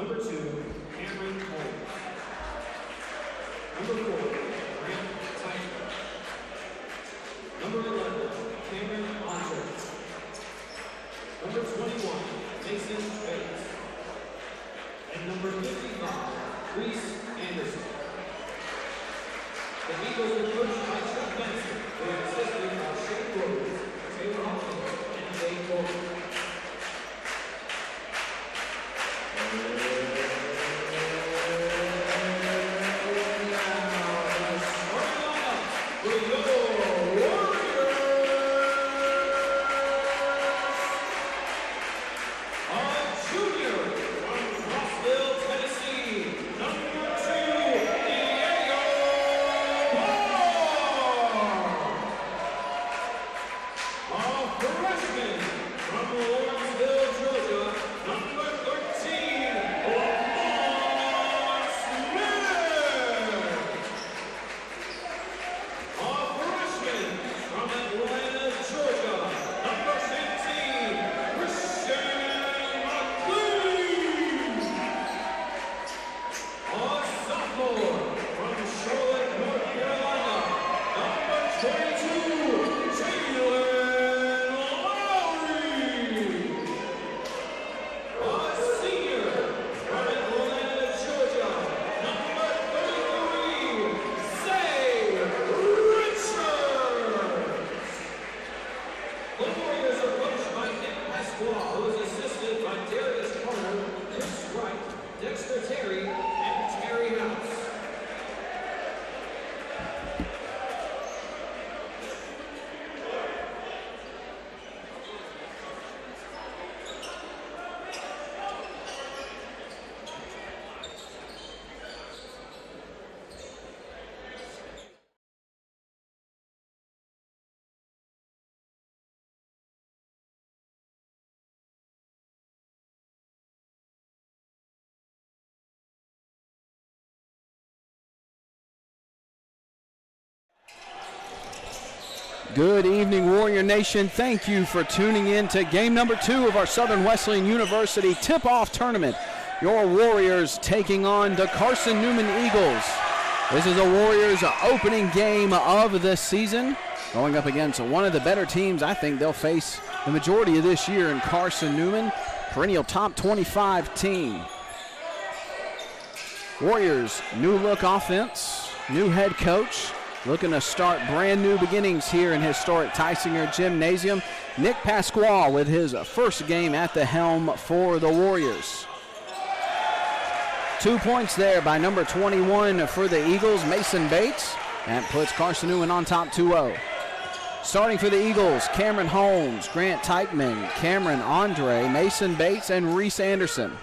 Number 2, Cameron Holmes. Number 4, Grant Tyson. Number 11, Cameron Andre. Number 21, Mason Bates. And number 55, Reese Anderson. The Eagles are coached by Chuck Benson. They are assisted by Shane Rhodes, Taylor Hawkins, and Dave Gordon. Good evening, Warrior Nation. Thank you for tuning in to game number 2 of our Southern Wesleyan University tip-off tournament. Your Warriors taking on the Carson Newman Eagles. This is the Warriors' opening game of the season, going up against one of the better teams I think they'll face the majority of this year in Carson Newman, perennial top 25 team. Warriors, new look offense, new head coach, looking to start brand new beginnings here in historic Tysinger Gymnasium. Nick Pasquale with his first game at the helm for the Warriors. 2 points there by number 21 for the Eagles, Mason Bates. That puts Carson Newman on top 2-0. Starting for the Eagles, Cameron Holmes, Grant Teichman, Cameron Andre, Mason Bates, and Reese Anderson.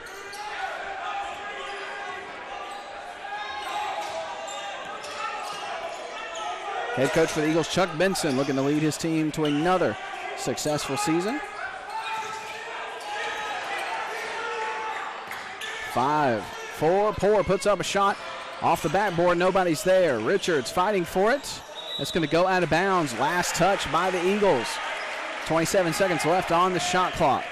Head coach for the Eagles, Chuck Benson, looking to lead his team to another successful season. 5-4, Poor puts up a shot off the backboard. Nobody's there. Richards fighting for it. That's going to go out of bounds. Last touch by the Eagles. 27 seconds left on the shot clock.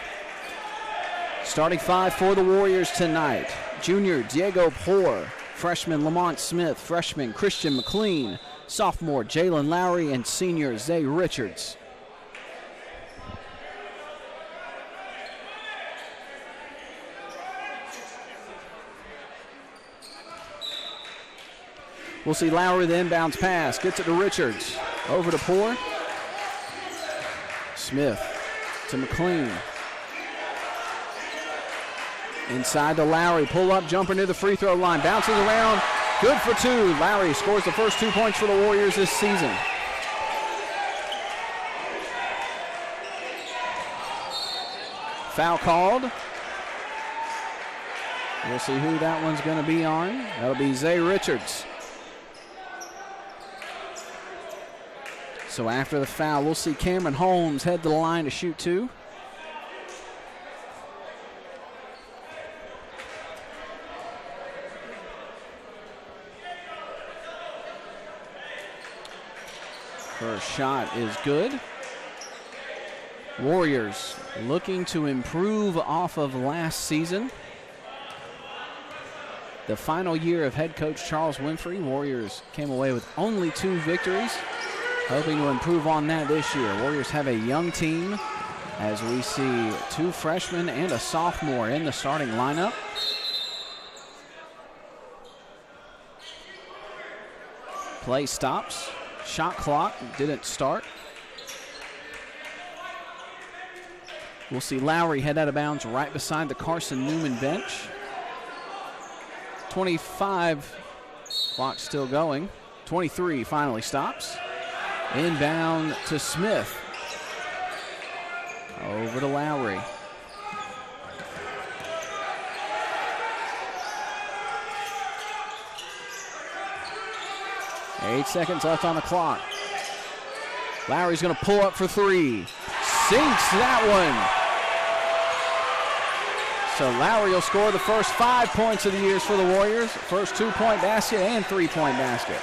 Starting 5 for the Warriors tonight. Junior Diego Poor, freshman Lamont Smith, freshman Christian McLean, sophomore Jalen Lowry, and senior Zay Richards. We'll see Lowry the inbounds pass. Gets it to Richards. Over to Poor. Smith to McLean. Inside to Lowry. Pull up jumper near the free throw line. Bounces around. Good for 2. Lowry scores the first 2 points for the Warriors this season. Foul called. We'll see who that one's going to be on. That'll be Zay Richards. So after the foul, we'll see Cameron Holmes head to the line to shoot 2. First shot is good. Warriors looking to improve off of last season. the final year of head coach Charles Winfrey. Warriors came away with only 2 victories, hoping to improve on that this year. Warriors have a young team as we see 2 freshmen and a sophomore in the starting lineup. Play stops. Shot clock didn't start. We'll see Lowry head out of bounds right beside the Carson Newman bench. 25, clock still going. 23 finally stops. Inbound to Smith. Over to Lowry. Eight seconds left on the clock. Lowry's going to pull up for 3. Sinks that one. So Lowry will score the first 5 points of the year for the Warriors. First 2-point basket and 3-point basket.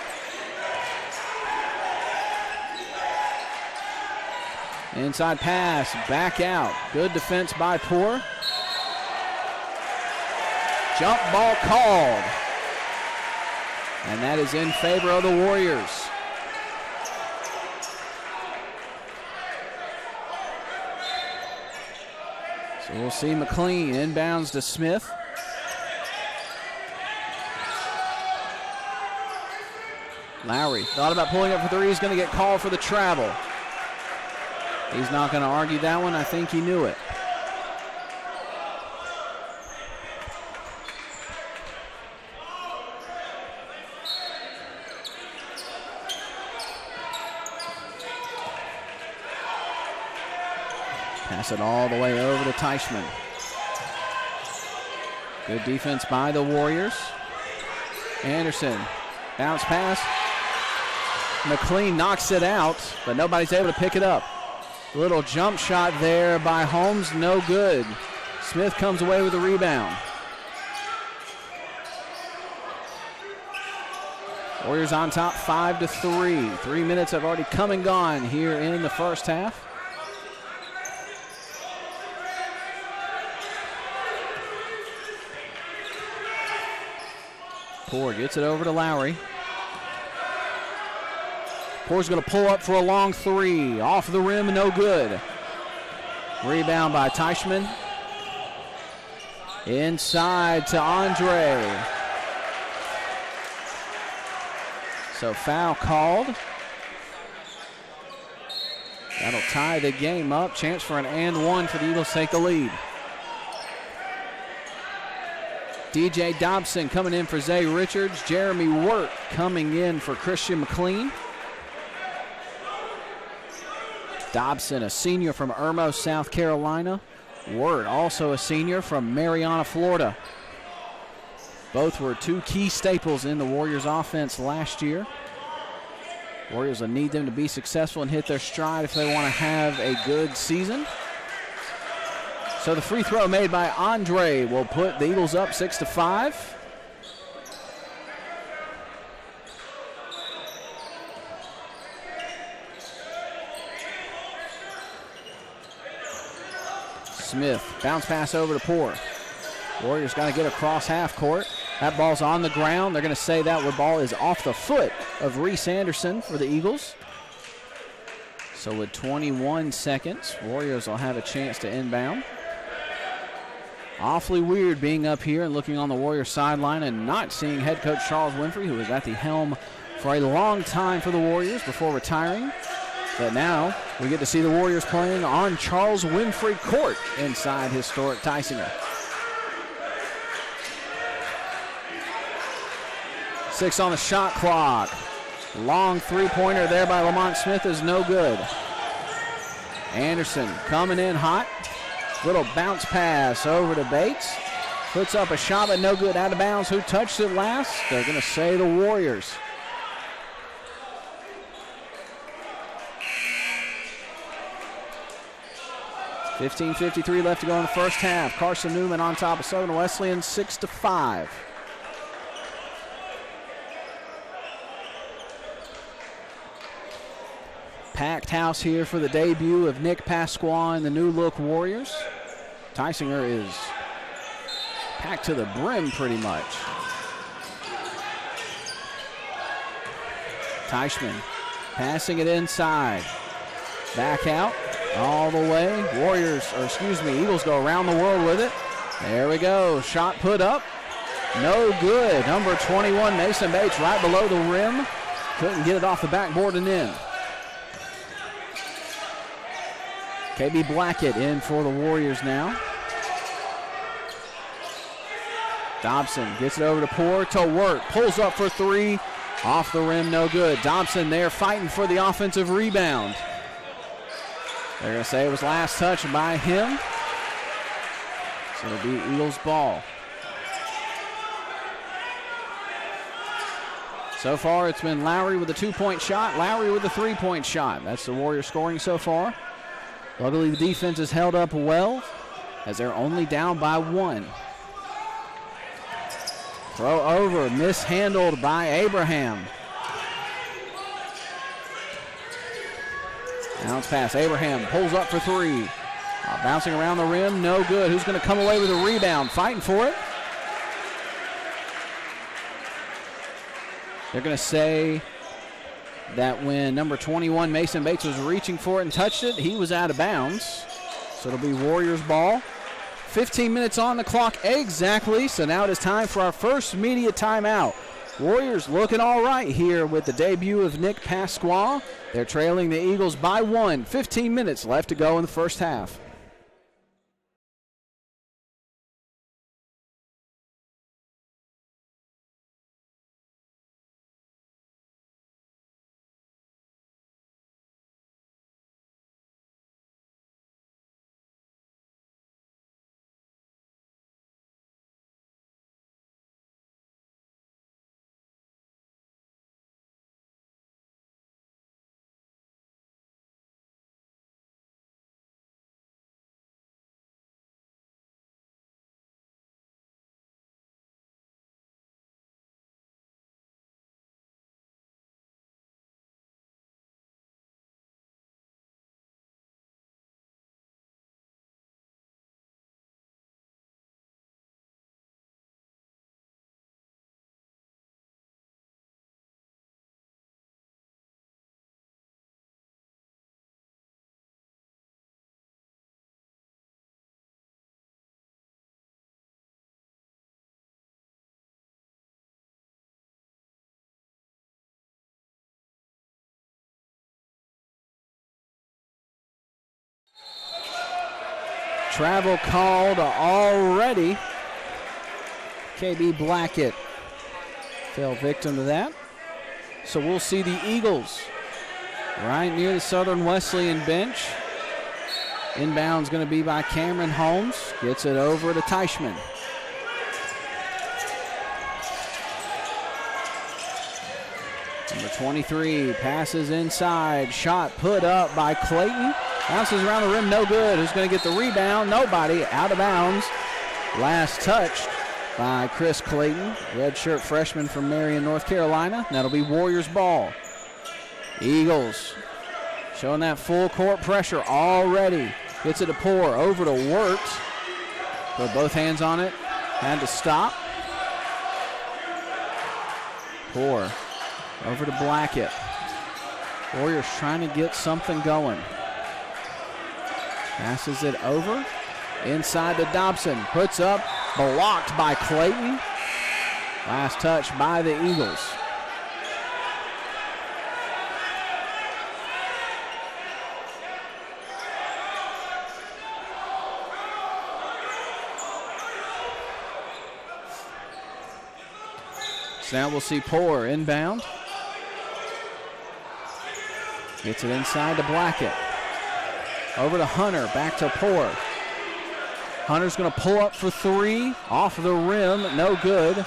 Inside pass, back out. Good defense by Poor. Jump ball called. And that is in favor of the Warriors. So we'll see McLean inbounds to Smith. Lowry thought about pulling up for 3. He's going to get called for the travel. He's not going to argue that one. I think he knew it. Pass it all the way over to Teichman. Good defense by the Warriors. Anderson, bounce pass. McLean knocks it out, but nobody's able to pick it up. Little jump shot there by Holmes, no good. Smith comes away with the rebound. Warriors on top 5-3. 3 minutes have already come and gone here in the first half. Poor gets it over to Lowry. Poor's going to pull up for a long 3. Off the rim, no good. Rebound by Teichman. Inside to Andre. So foul called. That'll tie the game up. Chance for an and 1 for the Eagles to take the lead. DJ Dobson coming in for Zay Richards. Jeremy Wirt coming in for Christian McLean. Dobson, a senior from Irmo, South Carolina. Wirt, also a senior from Marianna, Florida. Both were 2 key staples in the Warriors offense last year. Warriors will need them to be successful and hit their stride if they want to have a good season. So the free throw made by Andre will put the Eagles up 6-5. Smith, bounce pass over to Poor. Warriors got to get across half court. That ball's on the ground. They're going to say that ball is off the foot of Reese Anderson for the Eagles. So with 21 seconds, Warriors will have a chance to inbound. Awfully weird being up here and looking on the Warriors sideline and not seeing head coach Charles Winfrey, who was at the helm for a long time for the Warriors before retiring. But now we get to see the Warriors playing on Charles Winfrey Court inside historic Tysinger. 6 on the shot clock. Long 3-pointer there by Lamont Smith is no good. Anderson coming in hot. Little bounce pass over to Bates. Puts up a shot, but no good. Out of bounds. Who touched it last? They're going to say the Warriors. .53 left to go in the first half. Carson Newman on top of Southern Wesleyan, 6-5. Packed house here for the debut of Nick Pasqua and the new look Warriors. Tysinger is packed to the brim pretty much. Teichman passing it inside. Back out all the way. Eagles go around the world with it. There we go. Shot put up. No good. Number 21, Mason Bates, right below the rim. Couldn't get it off the backboard and in. KB Blackett in for the Warriors now. Dobson gets it over to Poor to work. Pulls up for three. Off the rim, no good. Dobson there fighting for the offensive rebound. They're going to say it was last touch by him. So it'll be Eagles ball. So far, it's been Lowry with a 2-point shot, Lowry with a 3-point shot. That's the Warriors scoring so far. Luckily, the defense has held up well as they're only down by 1. Throw over, mishandled by Abraham. Bounce pass, Abraham pulls up for 3. Bouncing around the rim, no good. Who's going to come away with a rebound? Fighting for it. They're going to say that when number 21, Mason Bates, was reaching for it and touched it, he was out of bounds. So it'll be Warriors ball. 15 minutes on the clock exactly, so now it is time for our first media timeout. Warriors looking all right here with the debut of Nick Pasquale. They're trailing the Eagles by 1. 15 minutes left to go in the first half. Travel called already. KB Blackett fell victim to that. So we'll see the Eagles right near the Southern Wesleyan bench. Inbound's going to be by Cameron Holmes. Gets it over to Teichman. Number 23 passes inside. Shot put up by Clayton. Bounces around the rim, no good. Who's going to get the rebound? Nobody. Out of bounds. Last touched by Chris Clayton, redshirt freshman from Marion, North Carolina. That'll be Warriors ball. Eagles showing that full court pressure already. Gets it to Poor, over to Wirtz. Put both hands on it. Had to stop. Poor over to Blackett. Warriors trying to get something going. Passes it over. Inside to Dobson. Puts up. Blocked by Clayton. Last touch by the Eagles. So now we'll see Poor inbound. Gets it inside to Blackett. Over to Hunter, back to Poor. Hunter's going to pull up for 3, off the rim, no good.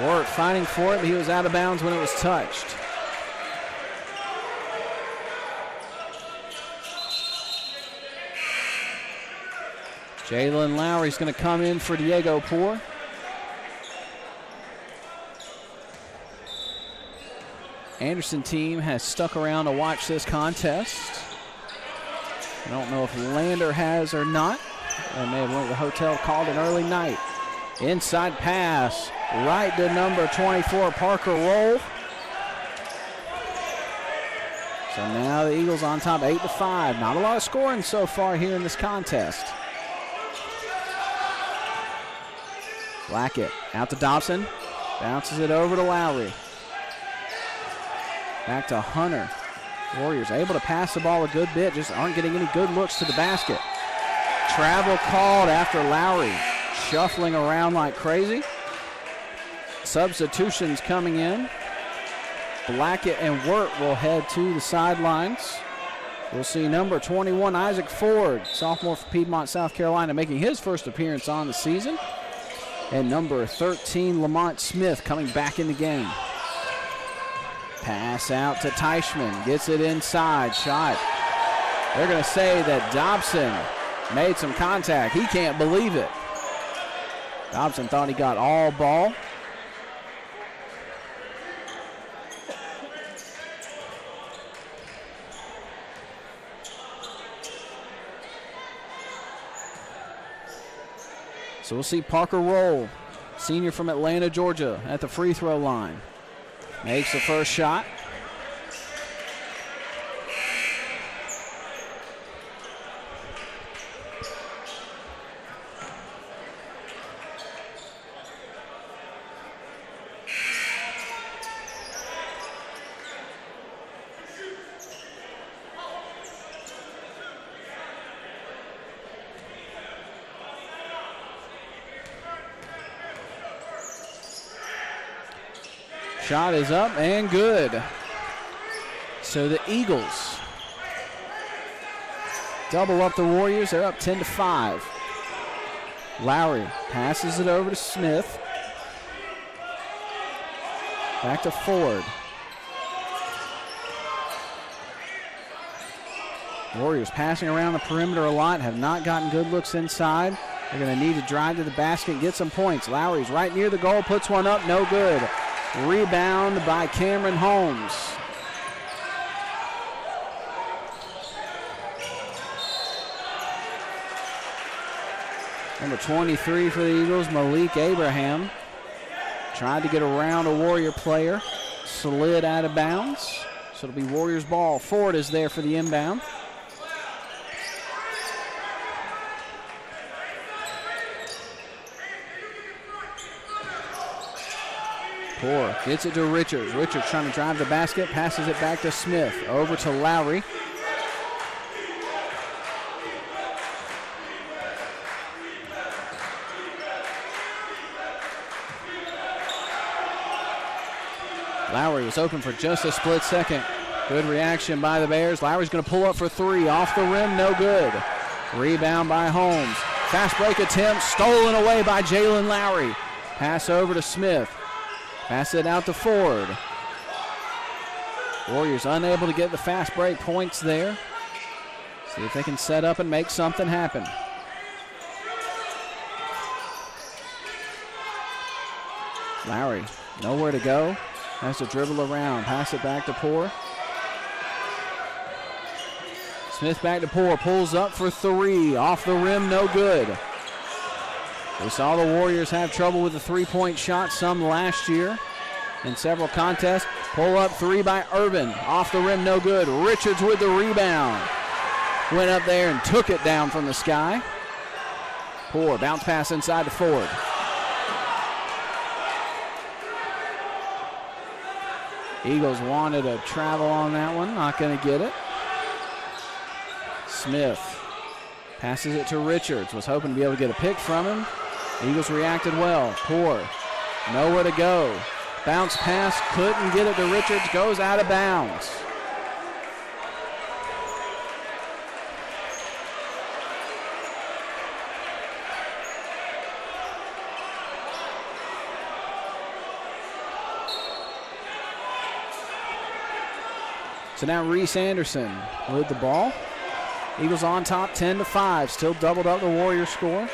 Ward fighting for it, but he was out of bounds when it was touched. Jalen Lowry's going to come in for Diego Poor. Anderson team has stuck around to watch this contest. I don't know if Lander has or not. They may have went to the hotel, called an early night. Inside pass, right to number 24, Parker Roll. So now the Eagles on top 8-5. Not a lot of scoring so far here in this contest. Blackett out to Dobson. Bounces it over to Lowry. Back to Hunter. Warriors able to pass the ball a good bit, just aren't getting any good looks to the basket. Travel called after Lowry shuffling around like crazy. Substitutions coming in. Blackett and Wirt will head to the sidelines. We'll see number 21, Isaac Ford, sophomore from Piedmont, South Carolina, making his first appearance on the season. And number 13, Lamont Smith, coming back in the game. Pass out to Teichman, gets it inside, shot. They're going to say that Dobson made some contact. He can't believe it. Dobson thought he got all ball. So we'll see Parker Roll, senior from Atlanta, Georgia, at the free throw line. Makes the first shot. Shot is up and good. So the Eagles double up the Warriors. They're up 10-5. Lowry passes it over to Smith. Back to Ford. Warriors passing around the perimeter a lot, have not gotten good looks inside. They're going to need to drive to the basket and get some points. Lowry's right near the goal, puts one up, no good. Rebound by Cameron Holmes. Number 23 for the Eagles, Malik Abraham. Tried to get around a Warrior player. Slid out of bounds. So it'll be Warriors ball. Ford is there for the inbound. Poor gets it to Richards. Richards trying to drive the basket, passes it back to Smith. Over to Lowry. Lowry was open for just a split second. Good reaction by the Bears. Lowry's going to pull up for three. Off the rim, no good. Rebound by Holmes. Fast break attempt stolen away by Jalen Lowry. Pass over to Smith. Pass it out to Ford. Warriors unable to get the fast break points there. See if they can set up and make something happen. Lowry, nowhere to go. Has to dribble around. Pass it back to Poor. Smith back to Poor. Pulls up for three. Off the rim, no good. We saw the Warriors have trouble with the three-point shot some last year in several contests. Pull up three by Urban. Off the rim, no good. Richards with the rebound. Went up there and took it down from the sky. Poor bounce pass inside to Ford. Eagles wanted a travel on that one. Not going to get it. Smith passes it to Richards. Was hoping to be able to get a pick from him. Eagles reacted well. Poor. Nowhere to go. Bounce pass. Couldn't get it to Richards. Goes out of bounds. So now Reese Anderson with the ball. Eagles on top 10-5. Still doubled up the Warriors score.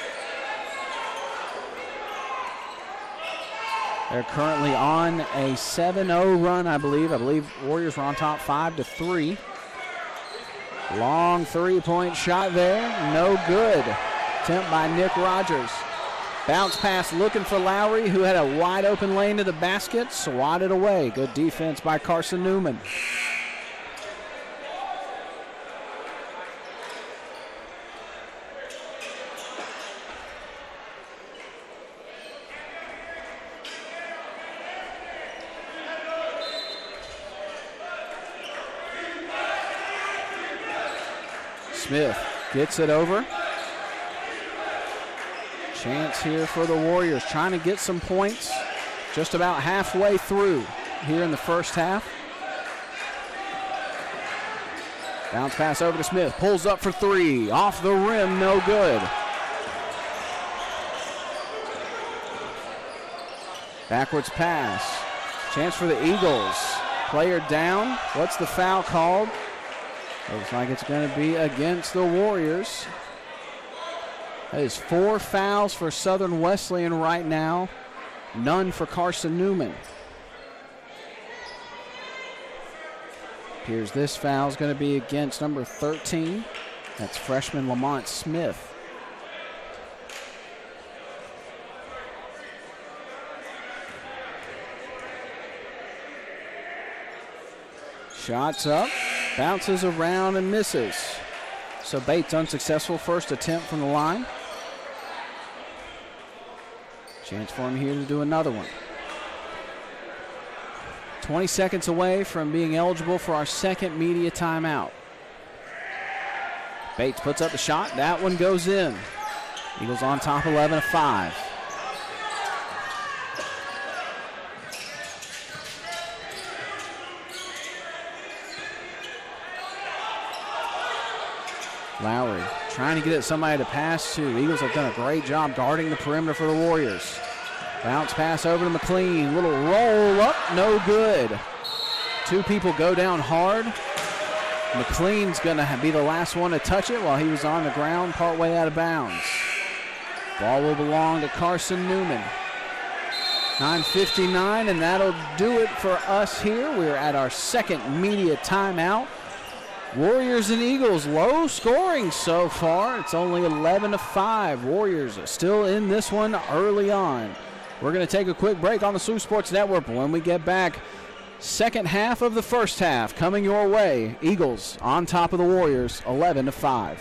They're currently on a 7-0 run, I believe. I believe Warriors were on top 5-3. Long three-point shot there. No good. Attempt by Nick Rogers. Bounce pass looking for Lowry, who had a wide open lane to the basket. Swatted away. Good defense by Carson Newman. Smith gets it over. Chance here for the Warriors, trying to get some points. Just about halfway through here in the first half. Bounce pass over to Smith. Pulls up for three. Off the rim, no good. Backwards pass. Chance for the Eagles. Player down. What's the foul called? Looks like it's going to be against the Warriors. That is 4 fouls for Southern Wesleyan right now. None for Carson Newman. Appears this foul is going to be against number 13. That's freshman Lamont Smith. Shots up, bounces around and misses. So Bates unsuccessful first attempt from the line. Chance for him here to do another one. 20 seconds away from being eligible for our second media timeout. Bates puts up the shot. That one goes in. Eagles on top 11-5. Lowry trying to get at somebody to pass to. Eagles have done a great job guarding the perimeter for the Warriors. Bounce pass over to McLean. Little roll up, no good. 2 people go down hard. McLean's going to be the last one to touch it while he was on the ground partway out of bounds. Ball will belong to Carson Newman. 9:59, and that'll do it for us here. We're at our second media timeout. Warriors and Eagles, low scoring so far. It's only 11-5. Warriors are still in this one early on. We're going to take a quick break on the SWU Sports Network. When we get back, second half of the first half coming your way. Eagles on top of the Warriors, 11-5.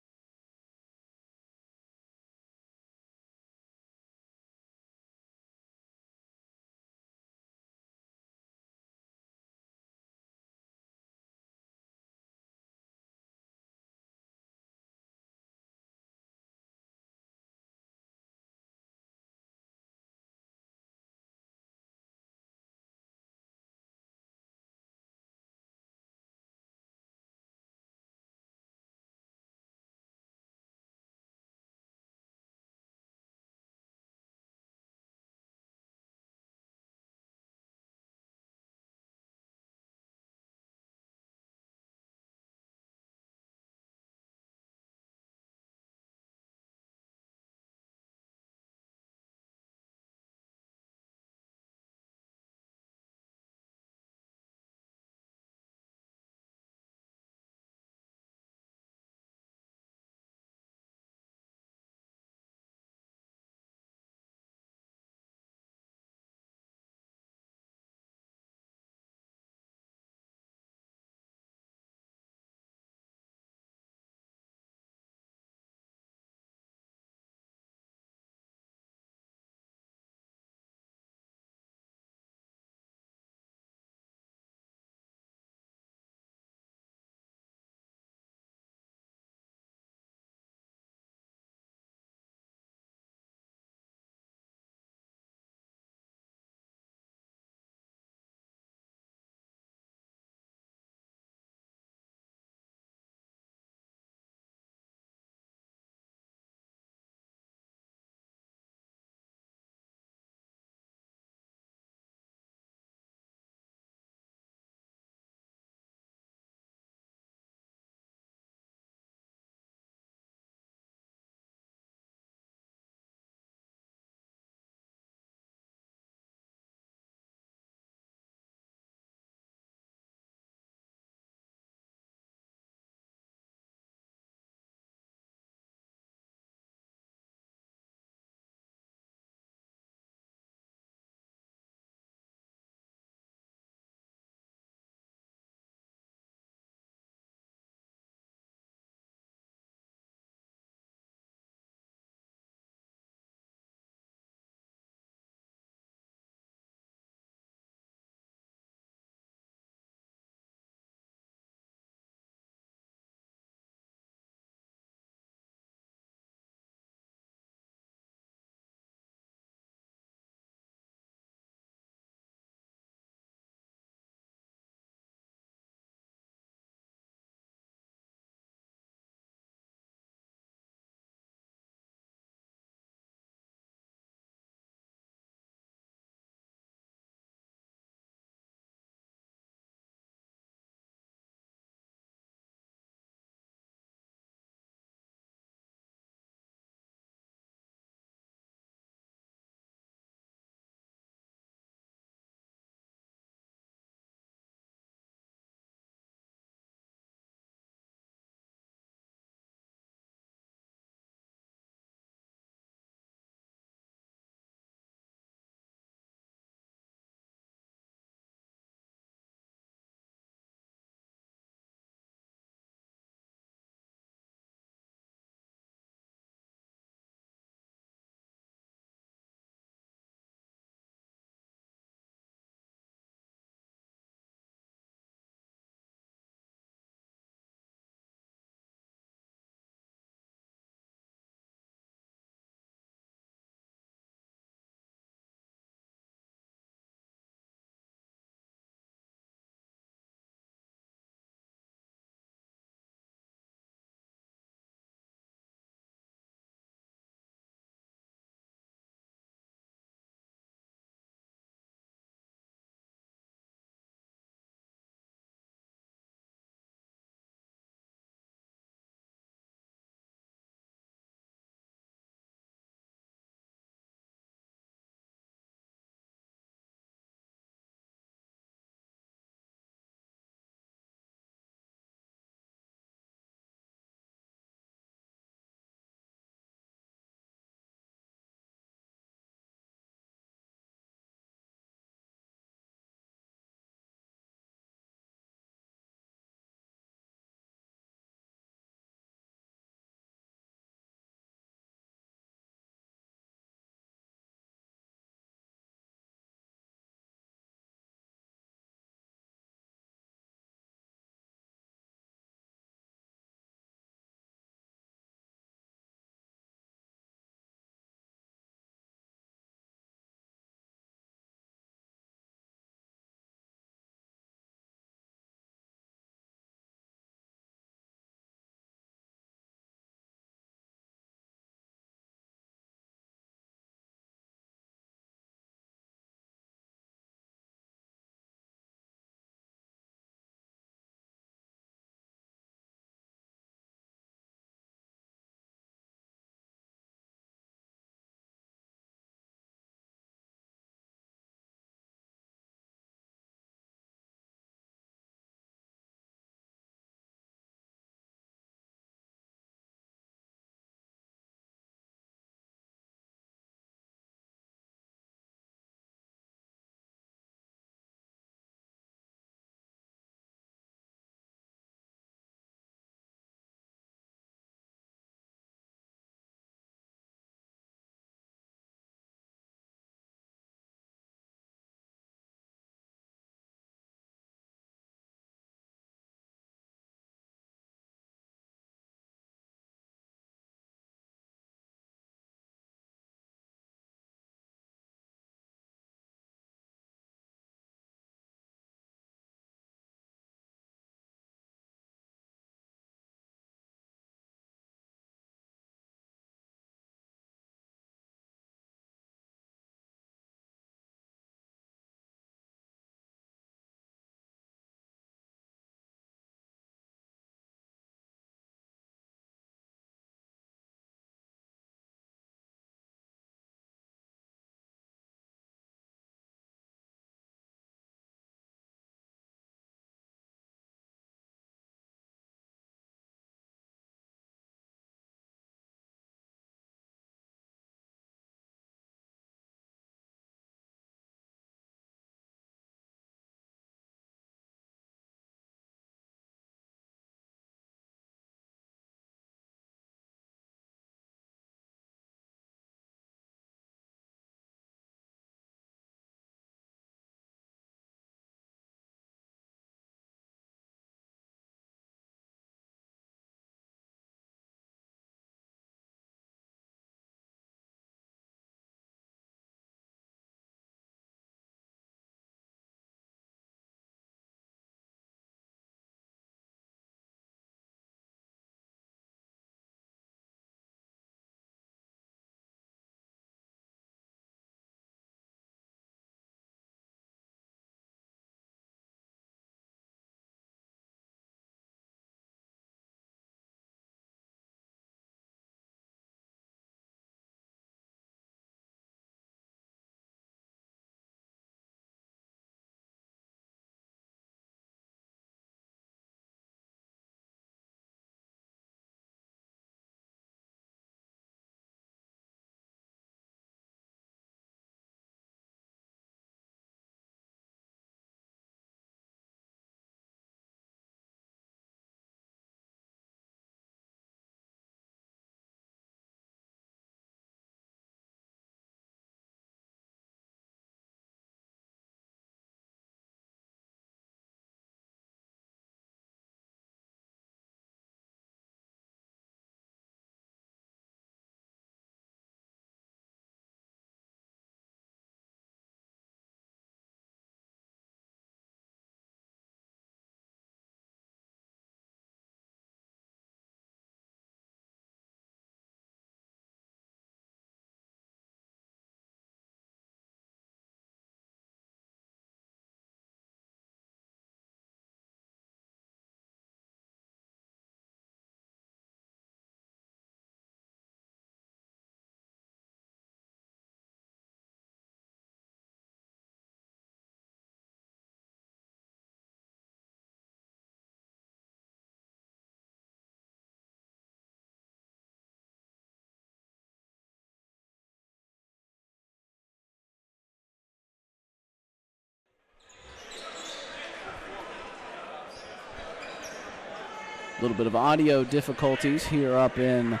A little bit of audio difficulties here up in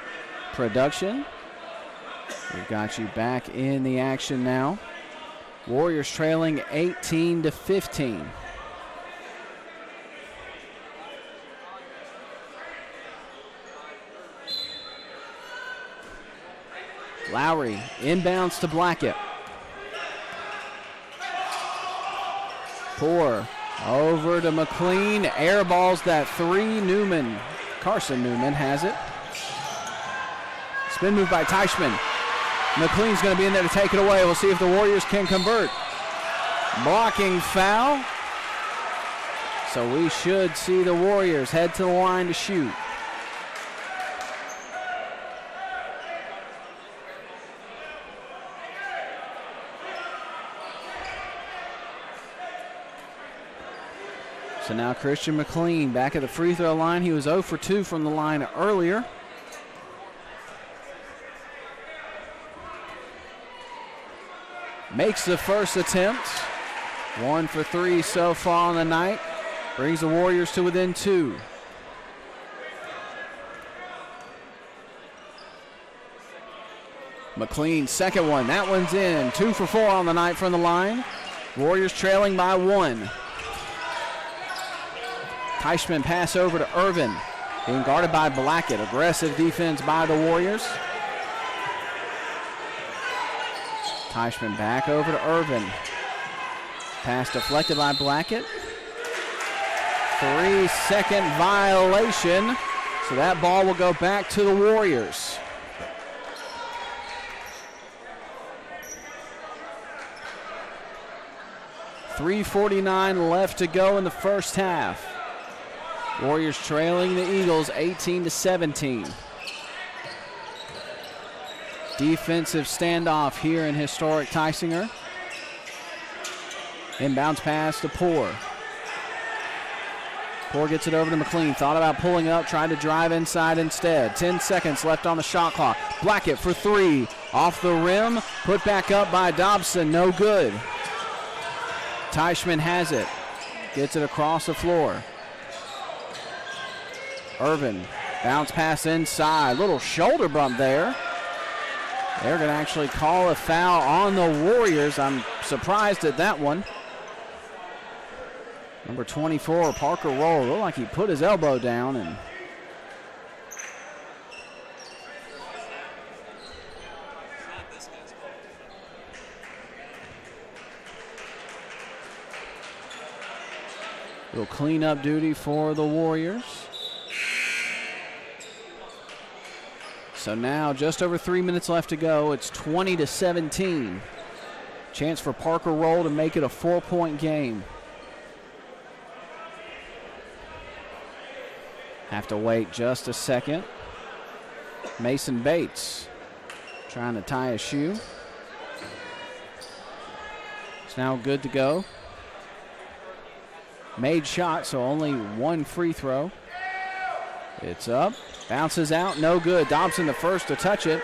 production. We've got you back in the action now. Warriors trailing 18-15. Lowry inbounds to Blackett. Poor over to McLean. Air balls that three. Newman, Carson Newman has it. Spin move by Teichman. McLean's going to be in there to take it away. We'll see if the Warriors can convert. Blocking foul. So we should see the Warriors head to the line to shoot. So now Christian McLean back at the free throw line. He was 0 for 2 from the line earlier. Makes the first attempt. 1 for 3 so far on the night. Brings the Warriors to within 2. McLean, second one. That one's in. 2 for 4 on the night from the line. Warriors trailing by 1. Teichman pass over to Irvin. Being guarded by Blackett. Aggressive defense by the Warriors. Teichman back over to Irvin. Pass deflected by Blackett. 3-second violation. So that ball will go back to the Warriors. .349 left to go in the first half. Warriors trailing the Eagles 18-17. Defensive standoff here in historic Tysinger. Inbounds pass to Poor. Poor gets it over to McLean. Thought about pulling up, tried to drive inside instead. 10 seconds left on the shot clock. Blackett for 3. Off the rim. Put back up by Dobson. No good. Teichman has it. Gets it across the floor. Irvin, bounce pass inside. Little shoulder bump there. They're going to actually call a foul on the Warriors. I'm surprised at that one. Number 24, Parker Roll. Looked like he put his elbow down and little cleanup duty for the Warriors. So now just over 3 minutes left to go. It's 20-17. Chance for Parker Roll to make it a 4-point game. Have to wait just a second. Mason Bates trying to tie a shoe. It's now good to go. Made shot, so only one free throw. It's up. Bounces out, no good. Dobson the first to touch it.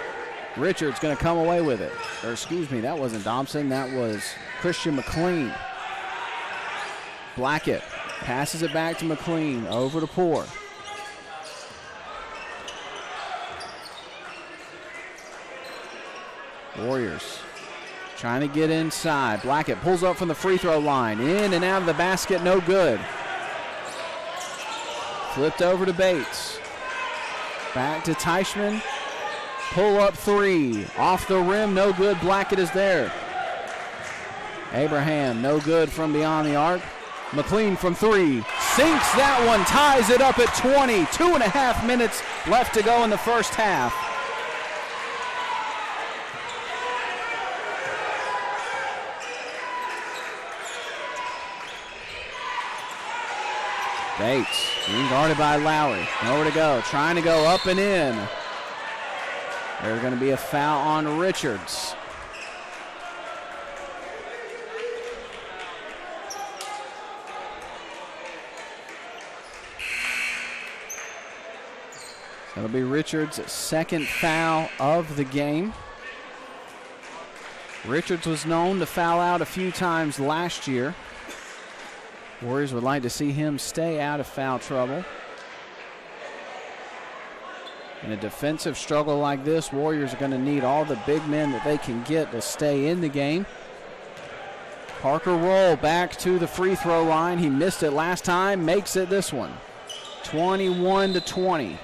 Richards going to come away with it. Or excuse me, that wasn't Dobson. That was Christian McLean. Blackett passes it back to McLean. Over to Poor. Warriors trying to get inside. Blackett pulls up from the free throw line. In and out of the basket, no good. Flipped over to Bates. Back to Teichman. Pull up 3. Off the rim, no good. Blackett is there. Abraham, no good from beyond the arc. McLean from 3. Sinks that one, ties it up at 20. 2.5 minutes left to go in the first half. Bates being guarded by Lowry. Nowhere to go. Trying to go up and in. There's going to be a foul on Richards. That'll be Richards' second foul of the game. Richards was known to foul out a few times last year. Warriors would like to see him stay out of foul trouble. In a defensive struggle like this, Warriors are going to need all the big men that they can get to stay in the game. Parker Roll back to the free throw line. He missed it last time, makes it this one. 21-20.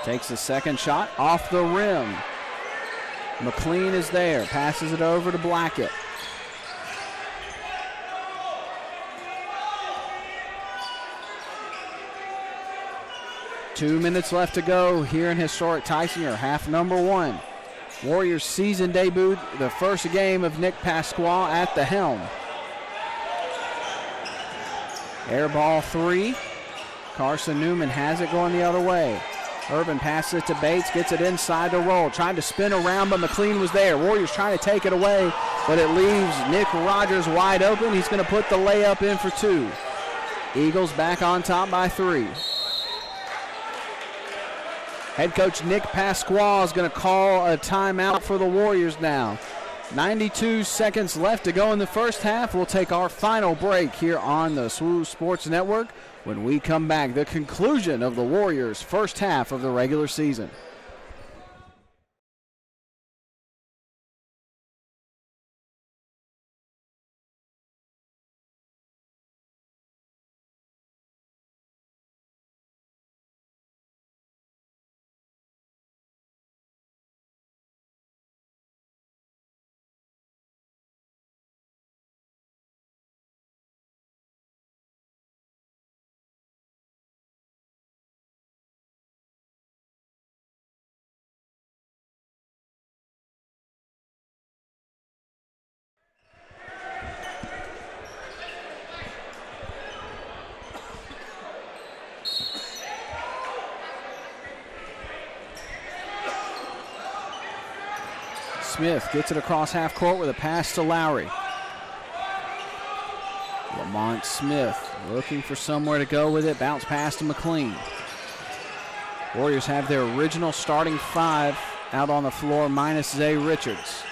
Takes the second shot off the rim. McLean is there, passes it over to Blackett. Two minutes left to go here in historic Tyson, or half number one. Warriors season debut, the first game of Nick Pasquale at the helm. Air ball three. Carson Newman has it going the other way. Urban passes it to Bates, gets it inside to Roll. Trying to spin around, but McLean was there. Warriors trying to take it away, but it leaves Nick Rogers wide open. He's going to put the layup in for two. Eagles back on top by three. Head coach Nick Pasquale is going to call a timeout for the Warriors now. 92 seconds left to go in the first half. We'll take our final break here on the SWU Sports Network. When we come back, the conclusion of the Warriors' first half of the regular season. Smith gets it across half court with a pass to Lowry. Lamont Smith looking for somewhere to go with it. Bounce pass to McLean. Warriors have their original starting five out on the floor minus Zay Richards.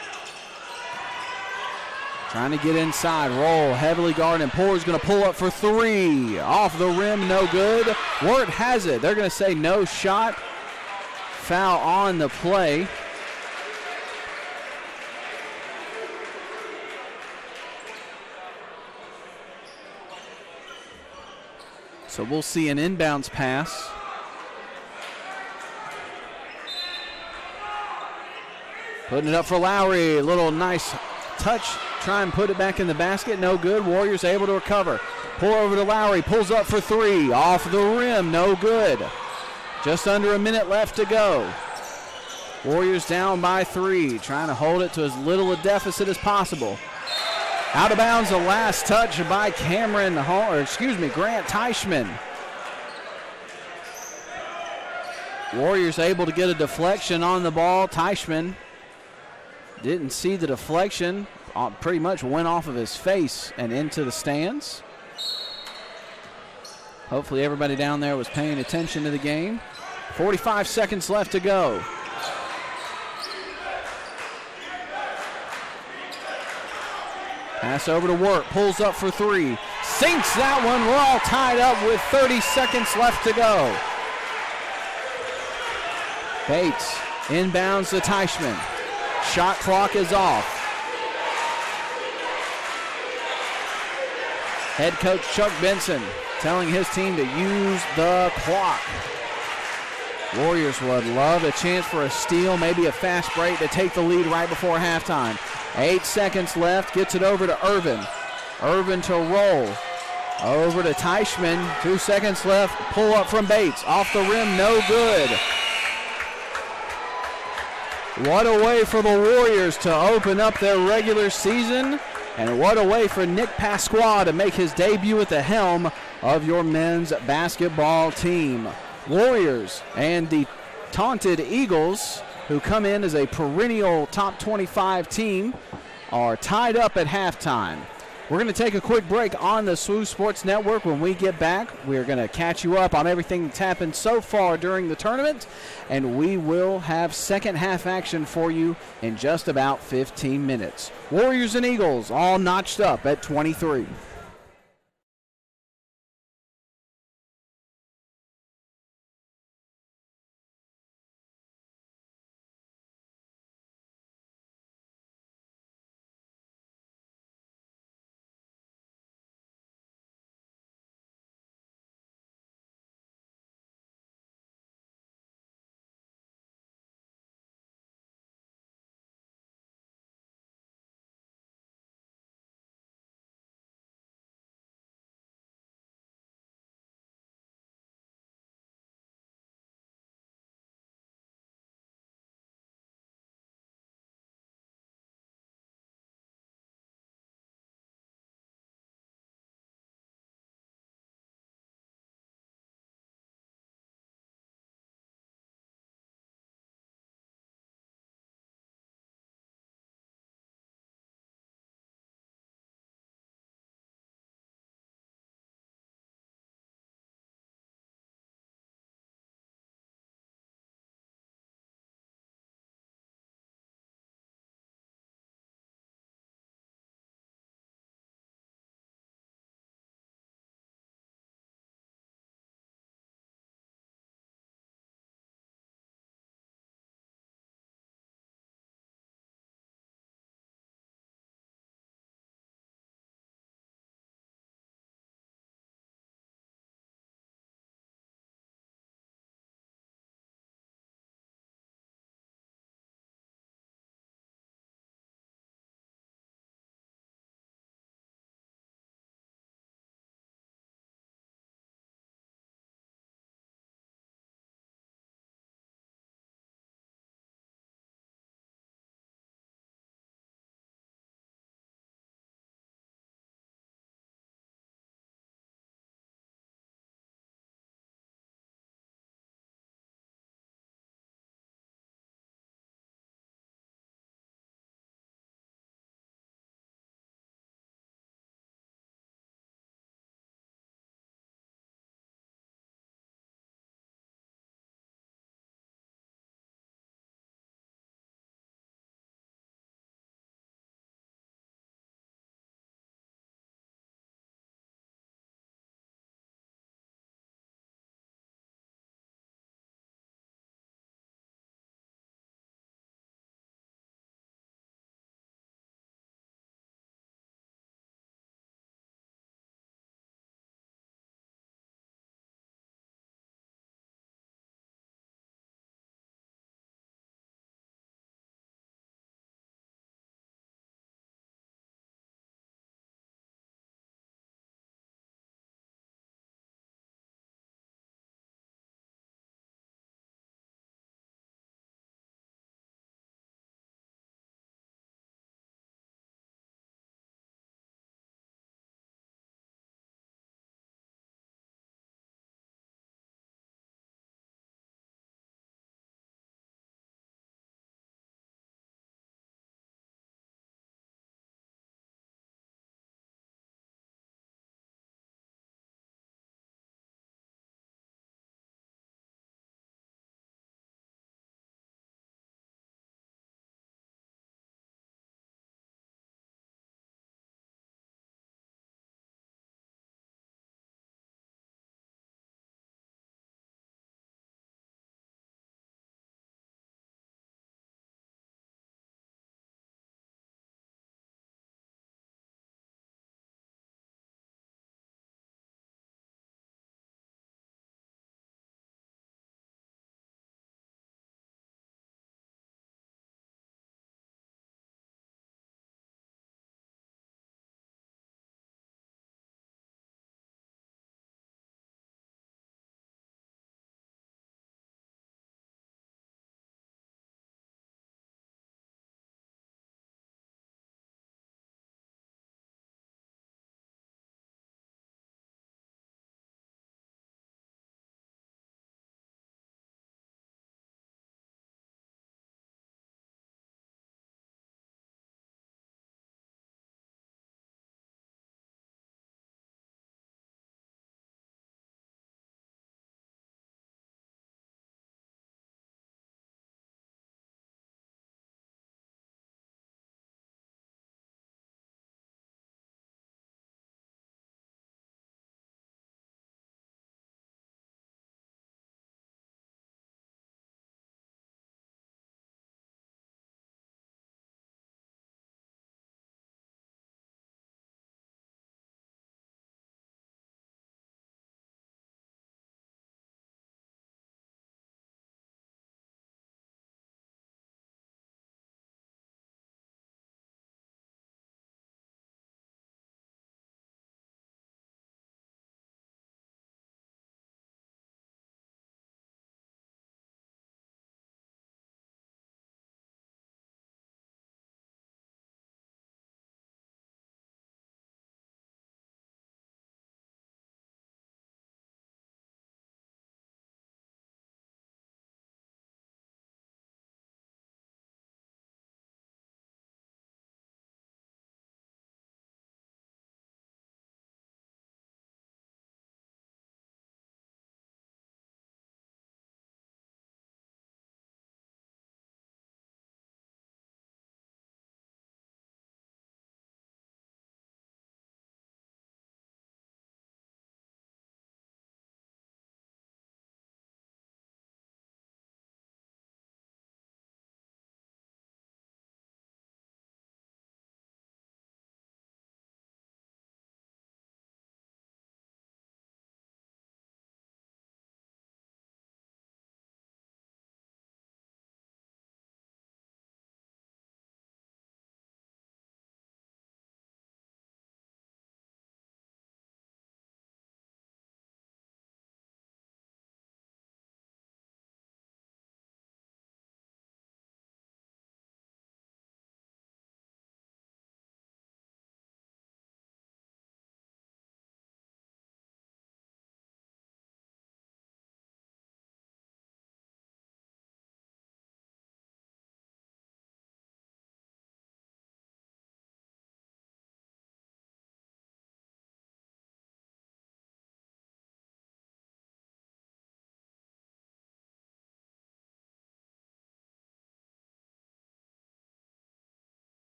Trying to get inside. Roll heavily guarded, and Poor's going to pull up for three. Off the rim, no good. Wirt has it. They're going to say no shot. Foul on the play. So we'll see an inbounds pass. Putting it up for Lowry. A little nice touch. Try and put it back in the basket. No good. Warriors able to recover. Pull over to Lowry. Pulls up for three. Off the rim. No good. Just under a minute left to go. Warriors down by three. Trying to hold it to as little a deficit as possible. Out of bounds, the last touch by Grant Teichman. Warriors able to get a deflection on the ball. Teichman didn't see the deflection. Pretty much went off of his face and into the stands. Hopefully everybody down there was paying attention to the game. 45 seconds left to go. Pass over to Wirt, pulls up for three. Sinks that one. We're all tied up with 30 seconds left to go. Bates inbounds to Teichman. Shot clock is off. Head coach Chuck Benson telling his team to use the clock. Warriors would love a chance for a steal, maybe a fast break to take the lead right before halftime. 8 seconds left, gets it over to Irvin. Irvin to Roll. Over to Teichman, 2 seconds left, pull up from Bates. Off the rim, no good. What a way for the Warriors to open up their regular season, and what a way for Nick Pasquale to make his debut at the helm of your men's basketball team. Warriors and the taunted Eagles, who come in as a perennial top 25 team, are tied up at halftime. We're going to take a quick break on the SWU Sports Network. When we get back, we're going to catch you up on everything that's happened so far during the tournament, and we will have second half action for you in just about 15 minutes. Warriors and Eagles all notched up at 23.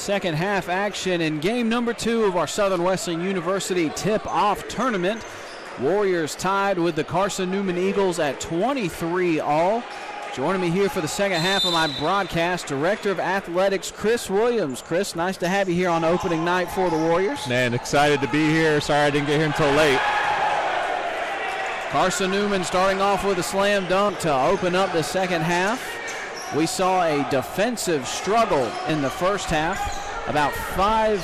second half action in game number 2 of our Southern Wesleyan University tip-off tournament. Warriors tied with the Carson Newman Eagles at 23 all. Joining me here for the second half of my broadcast, Director of Athletics, Chris Williams. Chris, nice to have you here on opening night for the Warriors. Man, excited to be here. Sorry I didn't get here until late. Carson Newman starting off with a slam dunk to open up the second half. We saw a defensive struggle in the first half. About 5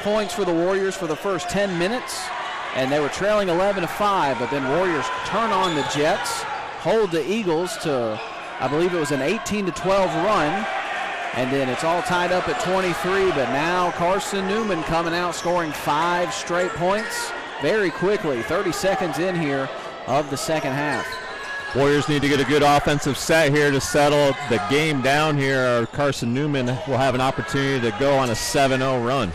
points for the Warriors for the first 10 minutes. And they were trailing 11-5, but then Warriors turn on the Jets, hold the Eagles to, I believe it was an 18-12 run, and then it's all tied up at 23, but now Carson Newman coming out scoring 5 straight points very quickly, 30 seconds in here of the second half. Warriors need to get a good offensive set here to settle the game down here. Carson Newman will have an opportunity to go on a 7-0 run.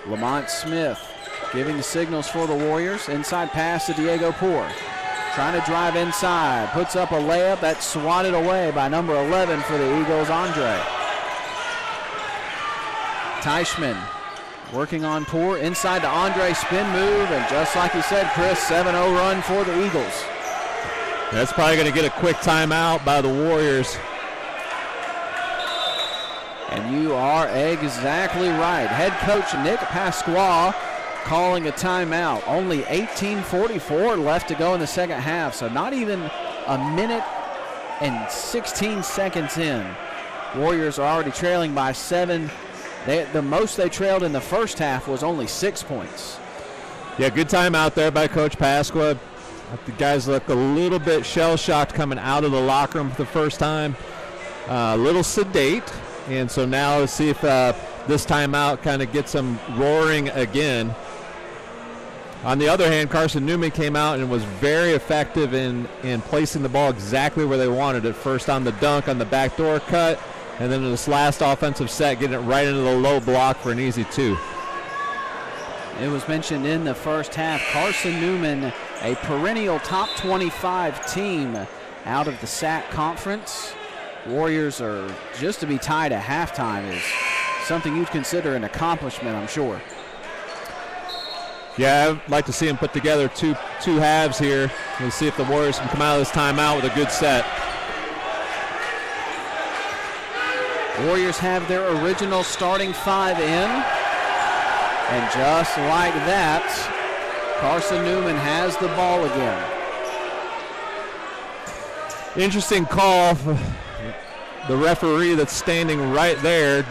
Lamont Smith giving the signals for the Warriors. Inside pass to Diego Poor. Trying to drive inside. Puts up a layup that's swatted away by number 11 for the Eagles, Andre. Teichman working on Poor. Inside to Andre, spin move, and just like you said, Chris, 7-0 run for the Eagles. That's probably going to get a quick timeout by the Warriors. And you are exactly right. Head coach Nick Pasqua calling a timeout. Only 18:44 left to go in the second half, so not even a minute and 16 seconds in. Warriors are already trailing by 7. The most they trailed in the first half was only 6 points. Yeah, good timeout there by Coach Pasqua. The guys look a little bit shell-shocked coming out of the locker room for the first time. A little sedate. And so now let's see if this timeout kind of gets them roaring again. On the other hand, Carson Newman came out and was very effective in placing the ball exactly where they wanted it. First on the dunk on the backdoor cut, and then in this last offensive set, getting it right into the low block for an easy 2. It was mentioned in the first half, Carson Newman, a perennial top 25 team out of the SAC conference. Warriors are just to be tied at halftime is something you'd consider an accomplishment, I'm sure. Yeah, I'd like to see them put together two halves here and see if the Warriors can come out of this timeout with a good set. Warriors have their original starting 5 in. And just like that, Carson Newman has the ball again. Interesting call. The referee that's standing right there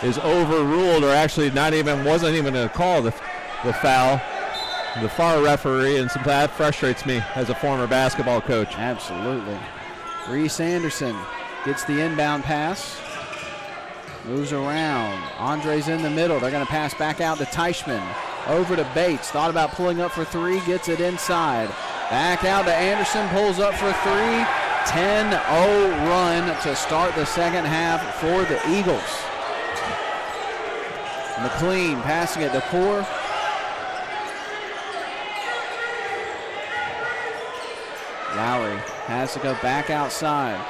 is overruled, or actually wasn't even going to call the foul. The far referee, and sometimes that frustrates me as a former basketball coach. Absolutely. Reese Anderson gets the inbound pass. Moves around. Andre's in the middle. They're going to pass back out to Teichman. Over to Bates. Thought about pulling up for 3. Gets it inside. Back out to Anderson. Pulls up for 3. 10-0 run to start the second half for the Eagles. McLean passing it to Poor. Lowry has to go back outside.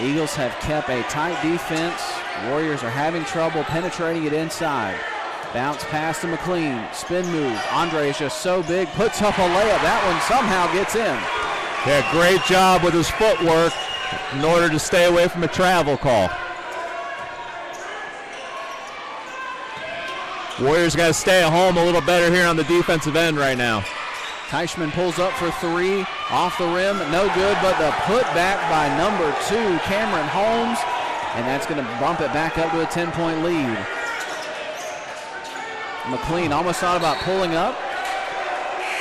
Eagles have kept a tight defense. Warriors are having trouble penetrating it inside. Bounce pass to McLean. Spin move. Andre is just so big. Puts up a layup. That one somehow gets in. Yeah, great job with his footwork in order to stay away from a travel call. Warriors got to stay at home a little better here on the defensive end right now. Teichman pulls up for 3. Off the rim, no good, but the putback by number 2, Cameron Holmes. And that's going to bump it back up to a 10-point lead. McLean almost thought about pulling up.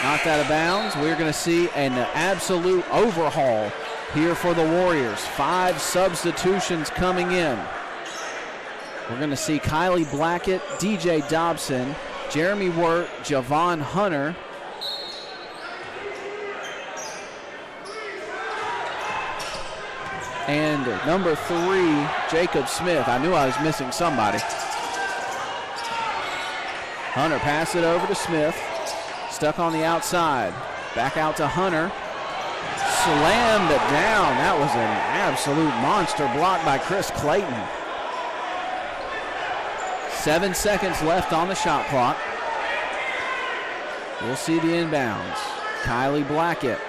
Knocked out of bounds. We're going to see an absolute overhaul here for the Warriors. 5 substitutions coming in. We're going to see Kylie Blackett, DJ Dobson, Jeremy Wirt, Javon Hunter. And number 3, Jacob Smith. I knew I was missing somebody. Hunter pass it over to Smith. Stuck on the outside. Back out to Hunter. slammed it down. That was an absolute monster block by Chris Clayton. 7 seconds left on the shot clock. We'll see the inbounds. Kylie Blackett.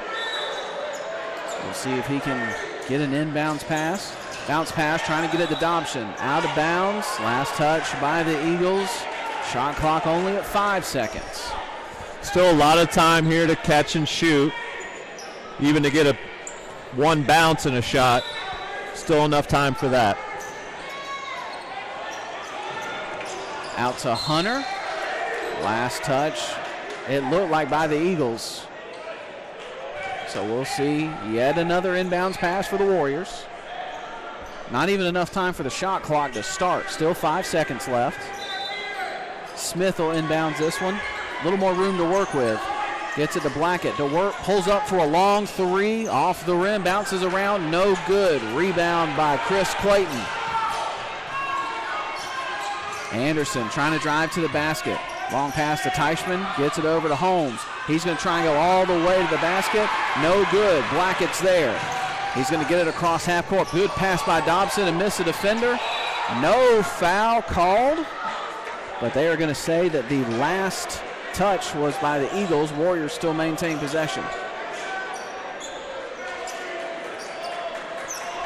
We'll see if he can get an inbounds pass. Bounce pass, trying to get it to Dobson. Out of bounds. Last touch by the Eagles. Shot clock only at 5 seconds. Still a lot of time here to catch and shoot. Even to get one bounce in a shot. Still enough time for that. Out to Hunter. Last touch, it looked like by the Eagles. So we'll see yet another inbounds pass for the Warriors. Not even enough time for the shot clock to start. Still 5 seconds left. Smith will inbounds this one. A little more room to work with. Gets it to Blackett. To work, pulls up for a long three. Off the rim, bounces around, no good. Rebound by Chris Clayton. Anderson trying to drive to the basket. Long pass to Teichman. Gets it over to Holmes. He's going to try and go all the way to the basket. No good. Blackett's there. He's going to get it across half court. Good pass by Dobson and miss a defender. No foul called. But they are going to say that the last touch was by the Eagles. Warriors still maintain possession.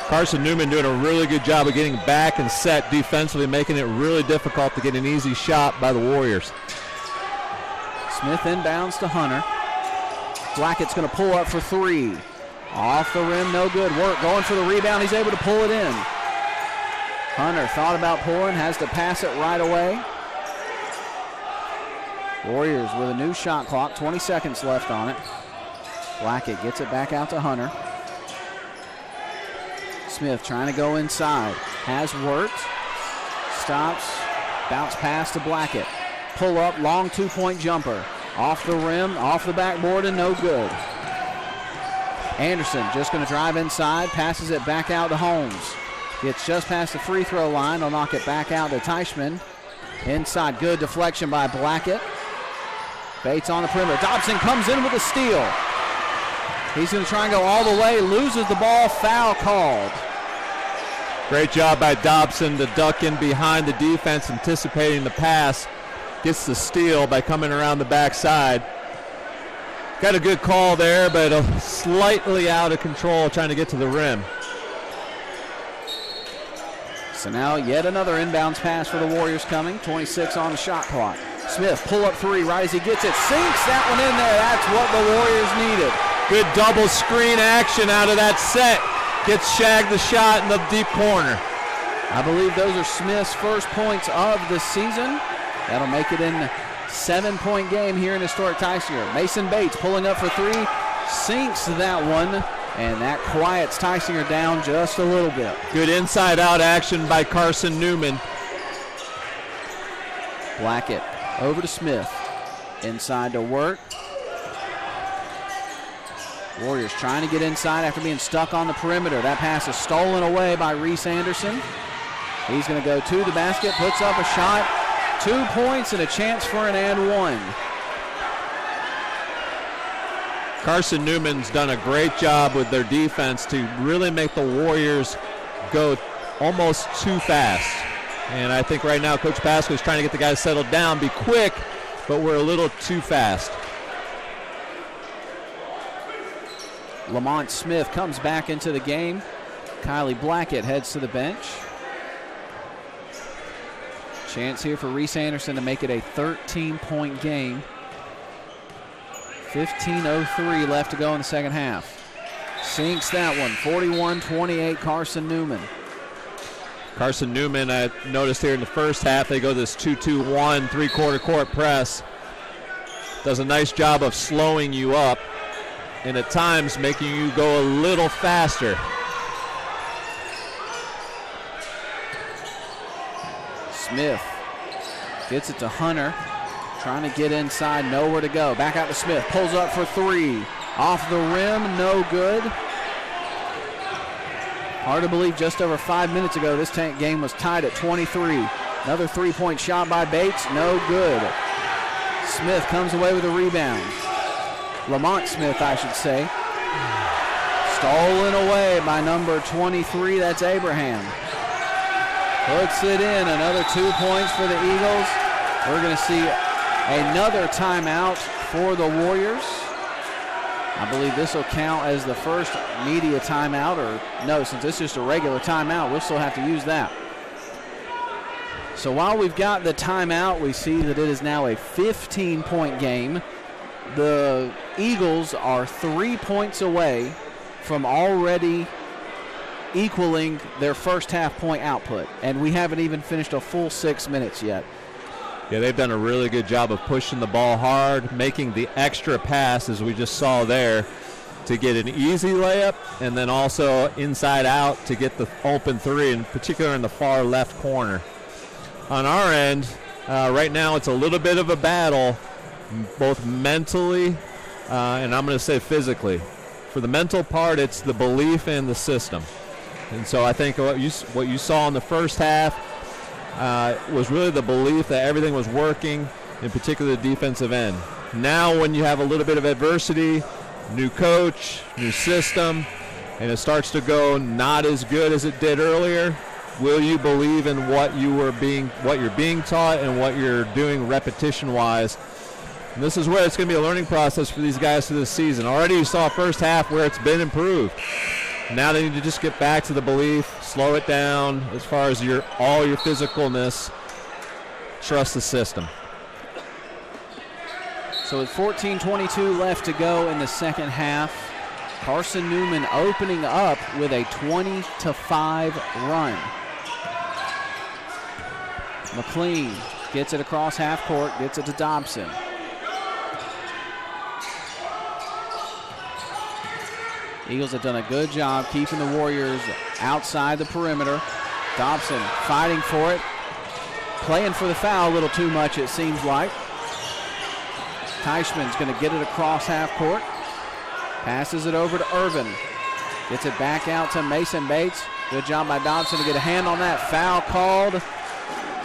Carson Newman doing a really good job of getting back and set defensively, making it really difficult to get an easy shot by the Warriors. Smith inbounds to Hunter. Blackett's going to pull up for three. Off the rim, no good. Work going for the rebound. He's able to pull it in. Hunter thought about pulling, has to pass it right away. Warriors with a new shot clock, 20 seconds left on it. Blackett gets it back out to Hunter. Smith trying to go inside. Has worked. Stops. Bounce pass to Blackett. Pull up, long two-point jumper. Off the rim, off the backboard, and no good. Anderson just going to drive inside, passes it back out to Holmes. Gets just past the free throw line. They'll knock it back out to Teichman. Inside, good deflection by Blackett. Bates on the perimeter. Dobson comes in with a steal. He's going to try and go all the way, loses the ball, foul called. Great job by Dobson to duck in behind the defense, anticipating the pass. Gets the steal by coming around the backside. Got a good call there, but slightly out of control trying to get to the rim. So now yet another inbounds pass for the Warriors coming. 26 on the shot clock. Smith, pull up three right as he gets it. Sinks that one in there. That's what the Warriors needed. Good double screen action out of that set. Gets shagged the shot in the deep corner. I believe those are Smith's first points of the season. That'll make it in 7-point game here in historic Tysinger. Mason Bates pulling up for three. Sinks that one. And that quiets Tysinger down just a little bit. Good inside-out action by Carson Newman. Blackett over to Smith. Inside to work. Warriors trying to get inside after being stuck on the perimeter. That pass is stolen away by Reese Anderson. He's going to go to the basket, puts up a shot. 2 points and a chance for an and one. Carson Newman's done a great job with their defense to really make the Warriors go almost too fast. And I think right now Coach Pasco is trying to get the guys settled down, be quick, but we're a little too fast. Lamont Smith comes back into the game. Kylie Blackett heads to the bench. Chance here for Reese Anderson to make it a 13-point game. 15:03 left to go in the second half. Sinks that one, 41-28 Carson Newman. Carson Newman, I noticed here in the first half, they go this 2-2-1 three-quarter court press. Does a nice job of slowing you up and at times making you go a little faster. Smith gets it to Hunter. Trying to get inside, nowhere to go. Back out to Smith, pulls up for three. Off the rim, no good. Hard to believe just over 5 minutes ago this game was tied at 23. Another three-point shot by Bates, no good. Smith comes away with a rebound. Lamont Smith, I should say. Stolen away by number 23. That's Abraham. Puts it in. Another 2 points for the Eagles. We're going to see another timeout for the Warriors. I believe this will count as the first media timeout, or no, since it's just a regular timeout, we'll still have to use that. So while we've got the timeout, we see that it is now a 15-point game. The Eagles are 3 points away from already equaling their first half point output, and we haven't even finished a full 6 minutes yet. Yeah, they've done a really good job of pushing the ball hard, making the extra pass, as we just saw there, to get an easy layup, and then also inside out to get the open three, in particular in the far left corner. On our end, right now it's a little bit of a battle, both mentally and I'm going to say physically. For the mental part, it's the belief in the system. And so I think what you saw in the first half was really the belief that everything was working, in particular the defensive end. Now when you have a little bit of adversity, new coach, new system, and it starts to go not as good as it did earlier, will you believe in what you're being taught and what you're doing repetition-wise? And this is where it's going to be a learning process for these guys through this season. Already you saw first half where it's been improved. Now they need to just get back to the belief, slow it down as far as all your physicalness, trust the system. So with 14:22 left to go in the second half, Carson Newman opening up with a 20-5 run. McLean gets it across half court, gets it to Dobson. Eagles have done a good job keeping the Warriors outside the perimeter. Dobson fighting for it, playing for the foul a little too much, it seems like. Teichmann's going to get it across half court. Passes it over to Irvin. Gets it back out to Mason Bates. Good job by Dobson to get a hand on that. Foul called.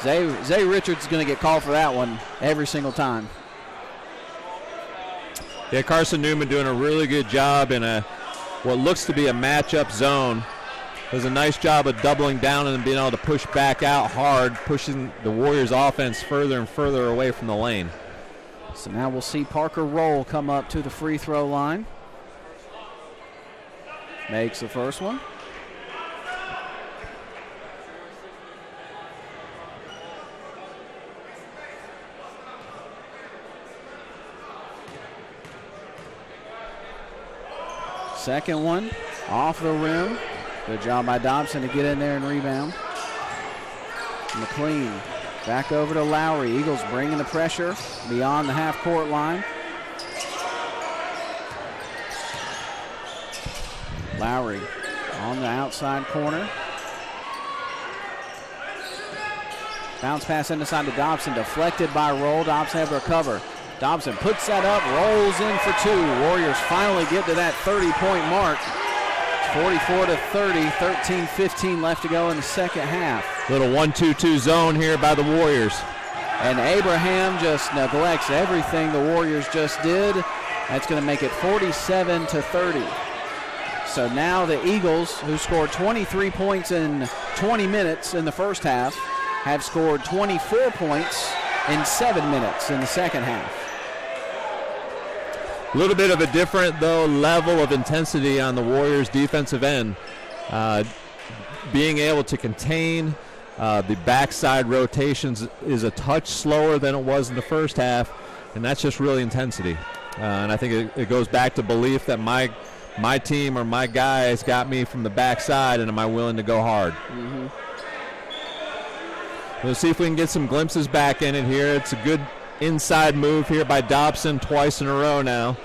Zay Richards is going to get called for that one every single time. Yeah, Carson Newman doing a really good job in what looks to be a matchup zone. Does a nice job of doubling down and being able to push back out hard, pushing the Warriors offense further and further away from the lane. So now we'll see Parker Roll come up to the free throw line. Makes the first one. Second one off the rim. Good job by Dobson to get in there and rebound. McLean back over to Lowry. Eagles bringing the pressure beyond the half-court line. Lowry on the outside corner. Bounce pass inside to Dobson, deflected by Roll. Dobson able to recover. Dobson puts that up, rolls in for two. Warriors finally get to that 30-point mark. 44-30, 13-15 left to go in the second half. Little 1-2-2 zone here by the Warriors. And Abraham just neglects everything the Warriors just did. That's going to make it 47-30. So now the Eagles, who scored 23 points in 20 minutes in the first half, have scored 24 points in 7 minutes in the second half. A little bit of a different, though, level of intensity on the Warriors' defensive end. Being able to contain the backside rotations is a touch slower than it was in the first half, and that's just really intensity. And I think it goes back to belief that my team or my guys got me from the backside, and am I willing to go hard? Mm-hmm. We'll see if we can get some glimpses back in it here. It's a good inside move here by Dobson twice in a row now.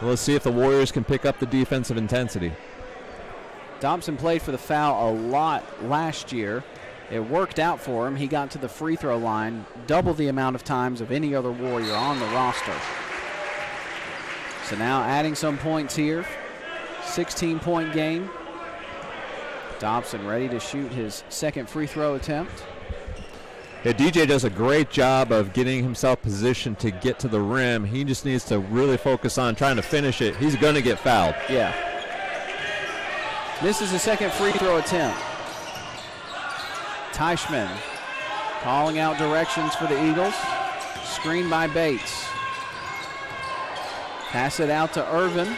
Let's see if the Warriors can pick up the defensive intensity. Dobson played for the foul a lot last year. It worked out for him. He got to the free throw line double the amount of times of any other Warrior on the roster. So now adding some points here. 16-point game. Dobson ready to shoot his second free throw attempt. Yeah, DJ does a great job of getting himself positioned to get to the rim. He just needs to really focus on trying to finish it. He's going to get fouled. Yeah. Misses the second free throw attempt. Teichman calling out directions for the Eagles. Screen by Bates. Pass it out to Irvin.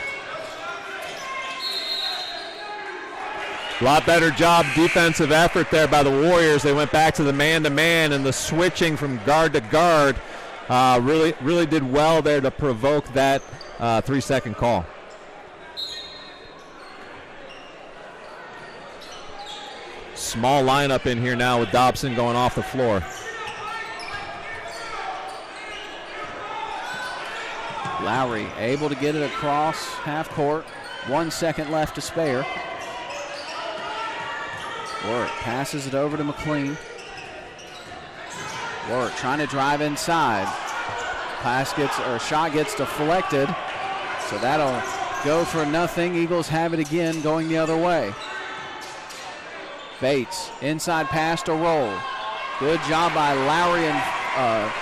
A lot better job, defensive effort there by the Warriors. They went back to the man-to-man, and the switching from guard to guard really did well there to provoke that 3-second call. Small lineup in here now with Dobson going off the floor. Lowry able to get it across half court. 1 second left to spare. Work passes it over to McLean. Work trying to drive inside. Shot gets deflected. So that'll go for nothing. Eagles have it again going the other way. Bates, inside pass to Roll. Good job by Lowry and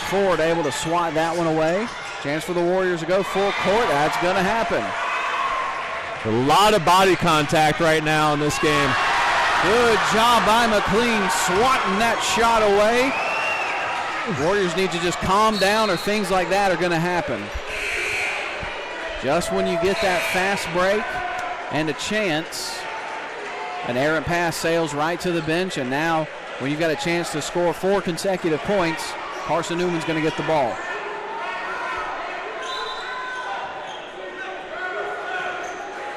Ford able to swat that one away. Chance for the Warriors to go full court. That's going to happen. A lot of body contact right now in this game. Good job by McLean swatting that shot away. Warriors need to just calm down or things like that are going to happen. Just when you get that fast break and a chance, an errant pass sails right to the bench, and now when you've got a chance to score 4 consecutive points, Carson Newman's going to get the ball.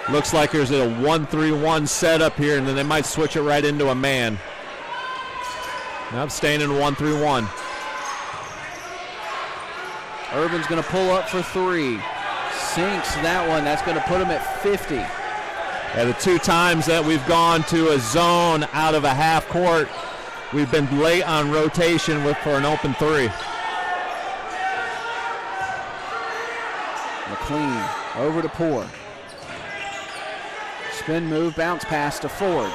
Looks like there's a 1-3-1 setup here, and then they might switch it right into a man. Nope, staying in 1-3-1. Irvin's going to pull up for 3. Sinks that one. That's going to put him at 50. Yeah, the 2 times that we've gone to a zone out of a half court, we've been late on rotation for an open 3. McLean over to Poor. Spin move, bounce pass to Ford.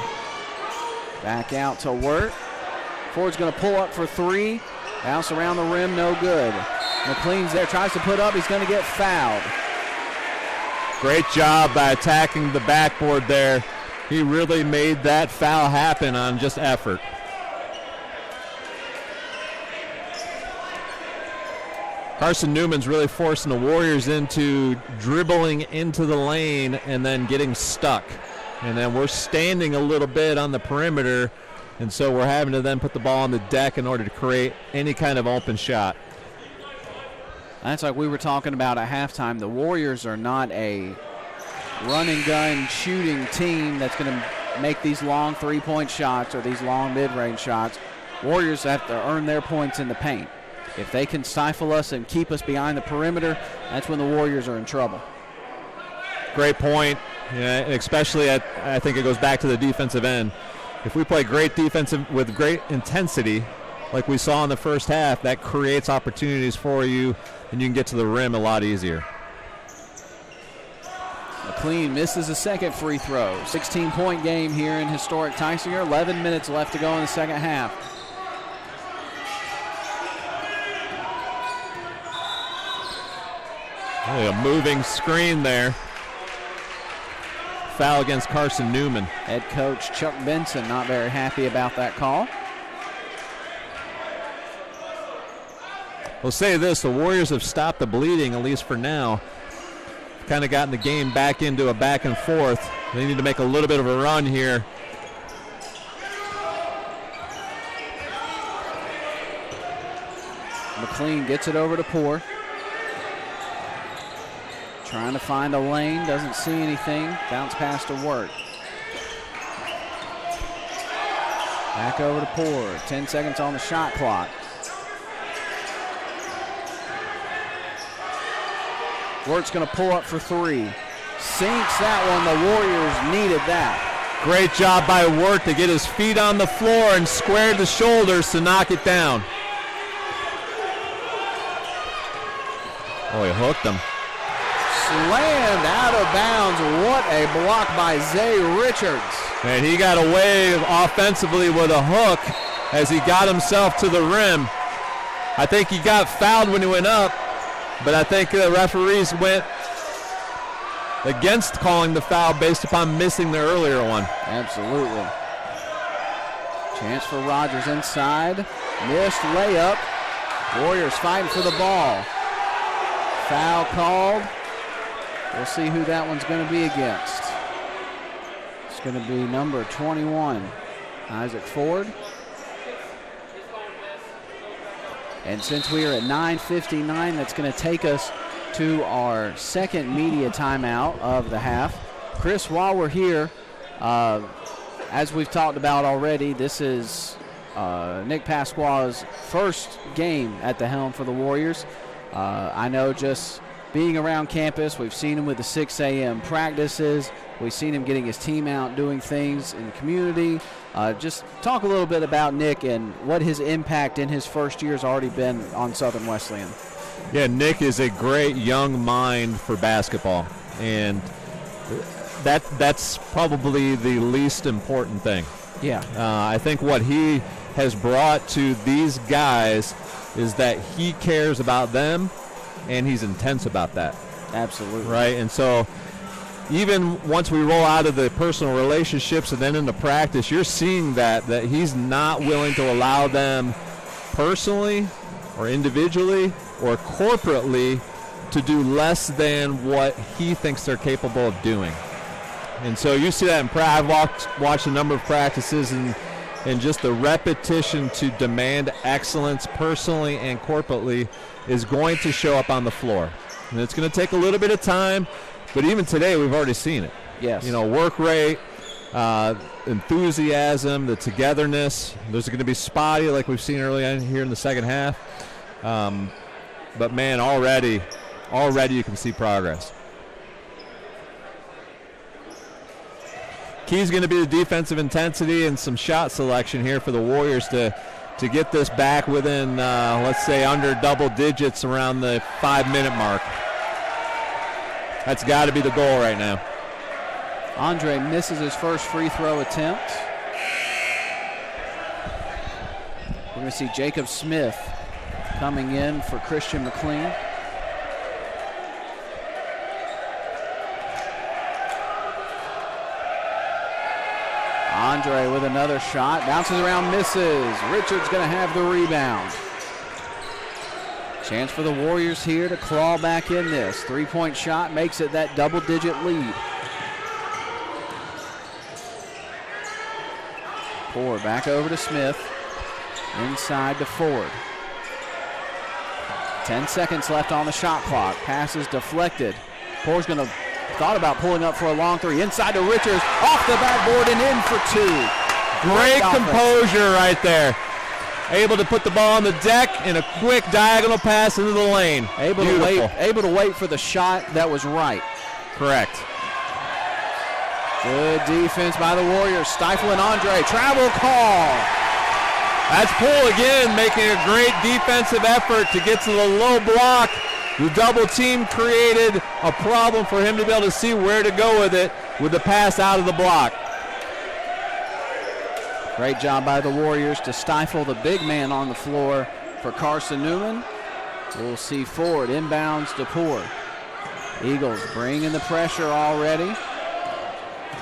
Back out to Wirt. Ford's going to pull up for 3. Bounce around the rim, no good. McLean's there, tries to put up, he's going to get fouled. Great job by attacking the backboard there. He really made that foul happen on just effort. Carson Newman's really forcing the Warriors into dribbling into the lane and then getting stuck. And then we're standing a little bit on the perimeter, and so we're having to then put the ball on the deck in order to create any kind of open shot. That's like we were talking about at halftime. The Warriors are not a run and gun shooting team that's going to make these long 3-point shots or these long mid-range shots. Warriors have to earn their points in the paint. If they can stifle us and keep us behind the perimeter, that's when the Warriors are in trouble. Great point. Yeah, especially I think it goes back to the defensive end. If we play great defensive with great intensity, like we saw in the first half, that creates opportunities for you, and you can get to the rim a lot easier. McLean misses a second free throw. 16-point game here in historic Tysinger. 11 minutes left to go in the second half. A moving screen there. Foul against Carson Newman. Head coach Chuck Benson not very happy about that call. We'll say this, the Warriors have stopped the bleeding, at least for now. Kind of gotten the game back into a back and forth. They need to make a little bit of a run here. McLean gets it over to Poor. Trying to find a lane, doesn't see anything. Bounce pass to Wirt. Back over to Poor. 10 seconds on the shot clock. Wirt's going to pull up for 3. Sinks that one. The Warriors needed that. Great job by Wirt to get his feet on the floor and square the shoulders to knock it down. Oh, he hooked him. Slammed out of bounds. What a block by Zay Richards. And he got away offensively with a hook as he got himself to the rim. I think he got fouled when he went up, but I think the referees went against calling the foul based upon missing the earlier one. Absolutely. Chance for Rogers inside. Missed layup. Warriors fighting for the ball. Foul called. We'll see who that one's going to be against. It's going to be number 21, Isaac Ford. And since we are at 9:59, that's going to take us to our second media timeout of the half. Chris, while we're here, as we've talked about already, this is Nick Pasquale's first game at the helm for the Warriors. I know just being around campus, we've seen him with the 6 a.m. practices. We've seen him getting his team out, doing things in the community. Just talk a little bit about Nick and what his impact in his first year has already been on Southern Wesleyan. Yeah, Nick is a great young mind for basketball, and that's probably the least important thing. Yeah. I think what he has brought to these guys is that he cares about them, and he's intense about that. Absolutely. Right, and so even once we roll out of the personal relationships and then into practice, you're seeing that he's not willing to allow them personally or individually or corporately to do less than what he thinks they're capable of doing. And so you see that in practice. I've watched a number of practices, and just the repetition to demand excellence personally and corporately is going to show up on the floor. And it's going to take a little bit of time, but even today we've already seen it. Yes. Work rate, enthusiasm, the togetherness. There's going to be spotty like we've seen early on here in the second half. But, man, already you can see progress. Key's going to be the defensive intensity and some shot selection here for the Warriors to get this back within, let's say, under double digits around the 5-minute mark. That's got to be the goal right now. Andre misses his first free throw attempt. We're going to see Jacob Smith coming in for Christian McLean. Andre with another shot, bounces around, misses. Richards going to have the rebound. Chance for the Warriors here to claw back in this. Three-point shot makes it that double-digit lead. Ford back over to Smith. Inside to Ford. 10 seconds left on the shot clock. Pass is deflected. Ford's going to thought about pulling up for a long three. Inside to Richards. Off the backboard and in for two. Great composure right there. Able to put the ball on the deck in a quick diagonal pass into the lane. Able to wait for the shot that was right. Correct. Good defense by the Warriors. Stifling Andre. Travel call. That's Poole again making a great defensive effort to get to the low block. The double team created a problem for him to be able to see where to go with it with the pass out of the block. Great job by the Warriors to stifle the big man on the floor for Carson Newman. We'll see Ford inbounds to Poore. Eagles bringing the pressure already.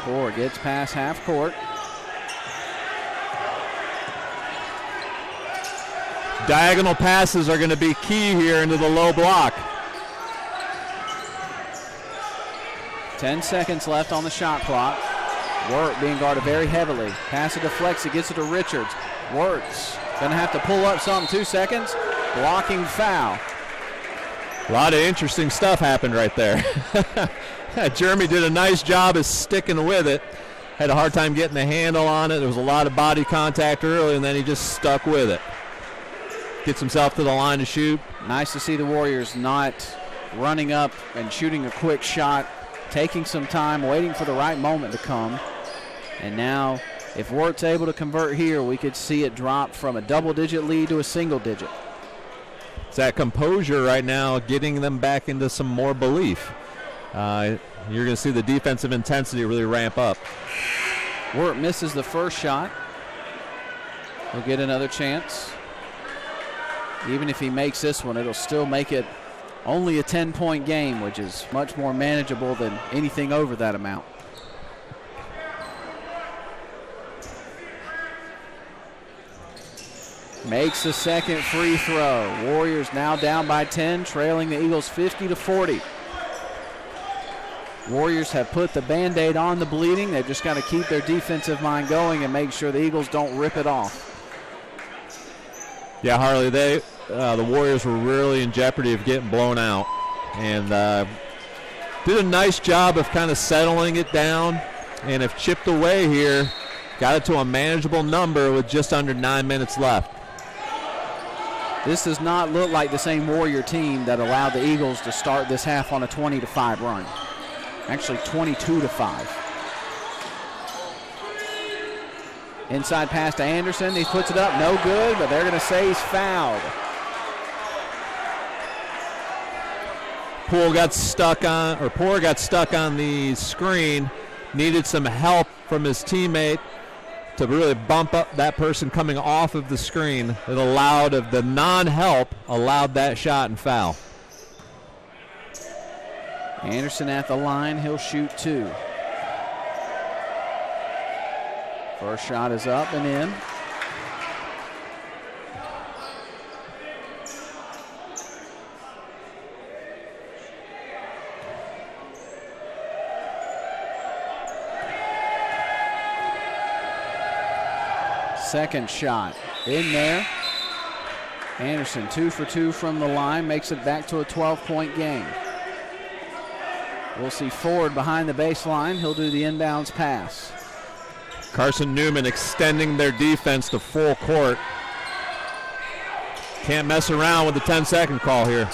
Poore gets past half court. Diagonal passes are going to be key here into the low block. 10 seconds left on the shot clock. Wirt being guarded very heavily. Pass it deflects, it gets it to Richards. Wirt's going to have to pull up something. 2 seconds. Blocking foul. A lot of interesting stuff happened right there. Jeremy did a nice job of sticking with it. Had a hard time getting the handle on it. There was a lot of body contact early, and then he just stuck with it. Gets himself to the line to shoot. Nice to see the Warriors not running up and shooting a quick shot, taking some time, waiting for the right moment to come. And now, if Wirt's able to convert here, we could see it drop from a double-digit lead to a single-digit. It's that composure right now getting them back into some more belief. You're going to see the defensive intensity really ramp up. Wirt misses the first shot. He'll get another chance. Even if he makes this one, it'll still make it Only a 10-point game, which is much more manageable than anything over that amount. Makes the second free throw. Warriors now down by 10, trailing the Eagles 50-40. Warriors have put the Band-Aid on the bleeding. They've just got to keep their defensive mind going and make sure the Eagles don't rip it off. Yeah, Harley, the Warriors were really in jeopardy of getting blown out, and did a nice job of kind of settling it down, and have chipped away here, got it to a manageable number with just under 9 minutes left. This does not look like the same Warrior team that allowed the Eagles to start this half on a 20-5 run. Actually 22-5. Inside pass to Anderson. He puts it up, no good, but they're going to say he's fouled. Poore got stuck on the screen, needed some help from his teammate to really bump up that person coming off of the screen. It allowed, of the non-help, allowed that shot and foul. Anderson at the line, he'll shoot 2. First shot is up and in. Second shot in there. Anderson 2 for 2 from the line, makes it back to a 12-point game. We'll see Ford behind the baseline. He'll do the inbounds pass. Carson Newman extending their defense to full court. Can't mess around with the 10-second call here.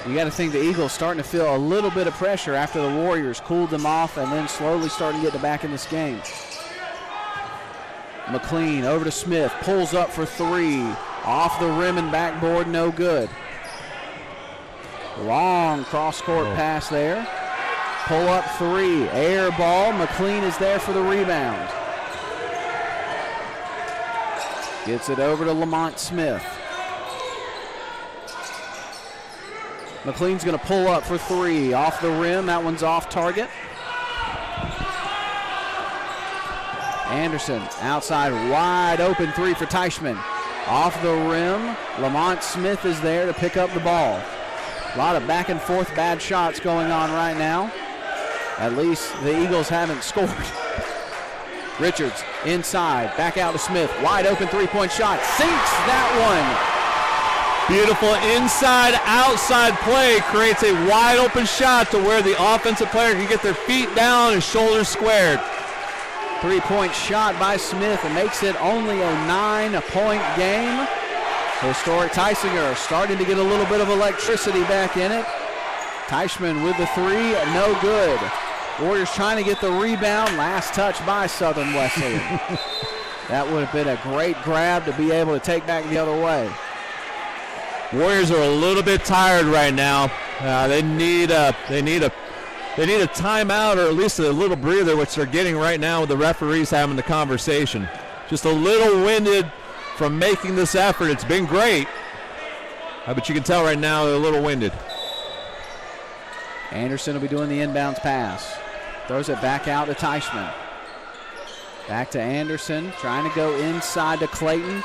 You got to think the Eagles starting to feel a little bit of pressure after the Warriors cooled them off and then slowly starting to get back in this game. McLean over to Smith, pulls up for 3. Off the rim and backboard, no good. Long cross-court pass there. Pull up 3, air ball. McLean is there for the rebound. Gets it over to Lamont Smith. McLean's going to pull up for 3. Off the rim, that one's off target. Anderson outside, wide open 3 for Teichman. Off the rim, Lamont Smith is there to pick up the ball. A lot of back and forth bad shots going on right now. At least the Eagles haven't scored. Richards inside, back out to Smith. Wide open 3-point shot, sinks that one. Beautiful inside-outside play, creates a wide open shot to where the offensive player can get their feet down and shoulders squared. 3-point shot by Smith and makes it only a 9-point game. Historic Tysinger starting to get a little bit of electricity back in it. Teichman with the 3, no good. Warriors trying to get the rebound. Last touch by Southern Wesleyan. That would have been a great grab to be able to take back the other way. Warriors are a little bit tired right now. They need a timeout, or at least a little breather, which they're getting right now with the referees having the conversation. Just a little winded from making this effort. It's been great, but you can tell right now they're a little winded. Anderson will be doing the inbounds pass. Throws it back out to Teichman. Back to Anderson, trying to go inside to Clayton.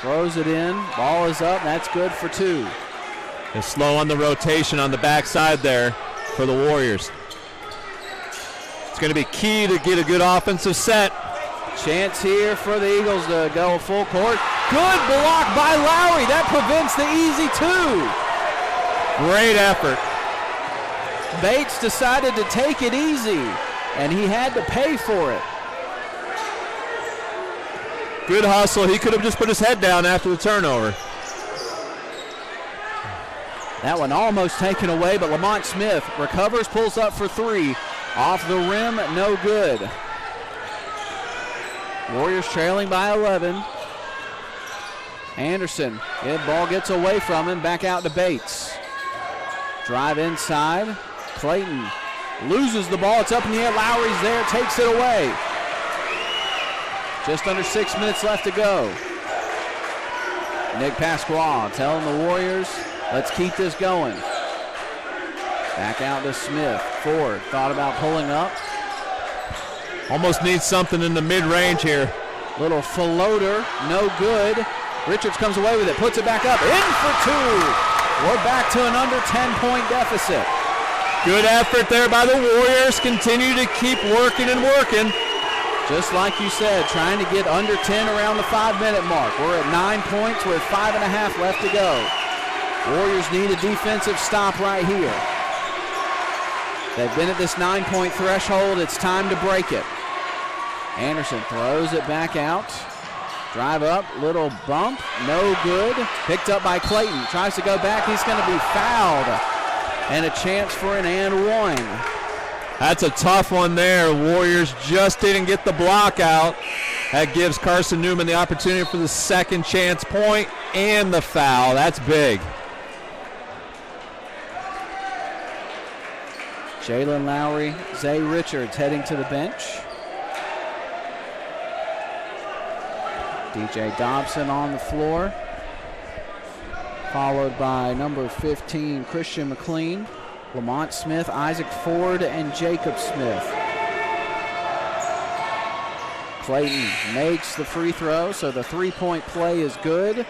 Throws it in, ball is up, that's good for 2. They're slow on the rotation on the backside there for the Warriors. It's going to be key to get a good offensive set. Chance here for the Eagles to go full court. Good block by Lowry. That prevents the easy 2. Great effort. Bates decided to take it easy, and he had to pay for it. Good hustle. He could have just put his head down after the turnover. That one almost taken away, but Lamont Smith recovers, pulls up for 3. Off the rim, no good. Warriors trailing by 11. Anderson, ball gets away from him, back out to Bates. Drive inside. Clayton loses the ball. It's up in the air. Lowry's there, takes it away. Just under 6 minutes left to go. Nick Pasquale telling the Warriors Let's keep this going. Back out to Smith. Ford thought about pulling up. Almost needs something in the mid-range here. Little floater, no good. Richards comes away with it, puts it back up, in for two. We're back to an under 10-point deficit. Good effort there by the Warriors. Continue to keep working and working. Just like you said, trying to get under 10 around the 5-minute mark. We're at 9 points with 5.5 left to go. Warriors need a defensive stop right here. They've been at this 9-point threshold. It's time to break it. Anderson throws it back out. Drive up, little bump, no good. Picked up by Clayton, tries to go back. He's going to be fouled. And a chance for an and one. That's a tough one there. Warriors just didn't get the block out. That gives Carson Newman the opportunity for the second chance point and the foul. That's big. Jalen Lowry, Zay Richards heading to the bench. DJ Dobson on the floor, followed by number 15, Christian McLean, Lamont Smith, Isaac Ford, and Jacob Smith. Clayton makes the free throw, so the three-point play is good.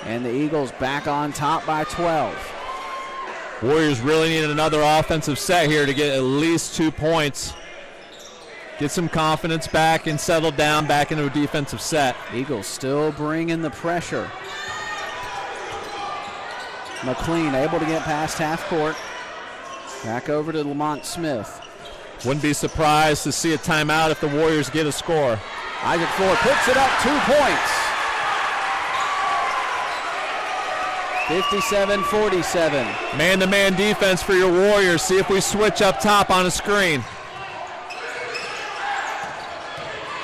And the Eagles back on top by 12. Warriors really need another offensive set here to get at least 2 points. Get some confidence back and settle down back into a defensive set. Eagles still bringing the pressure. McLean able to get past half court. Back over to Lamont Smith. Wouldn't be surprised to see a timeout if the Warriors get a score. Isaac Ford puts it up, 2 points. 57-47. Man-to-man defense for your Warriors. See if we switch up top on a screen.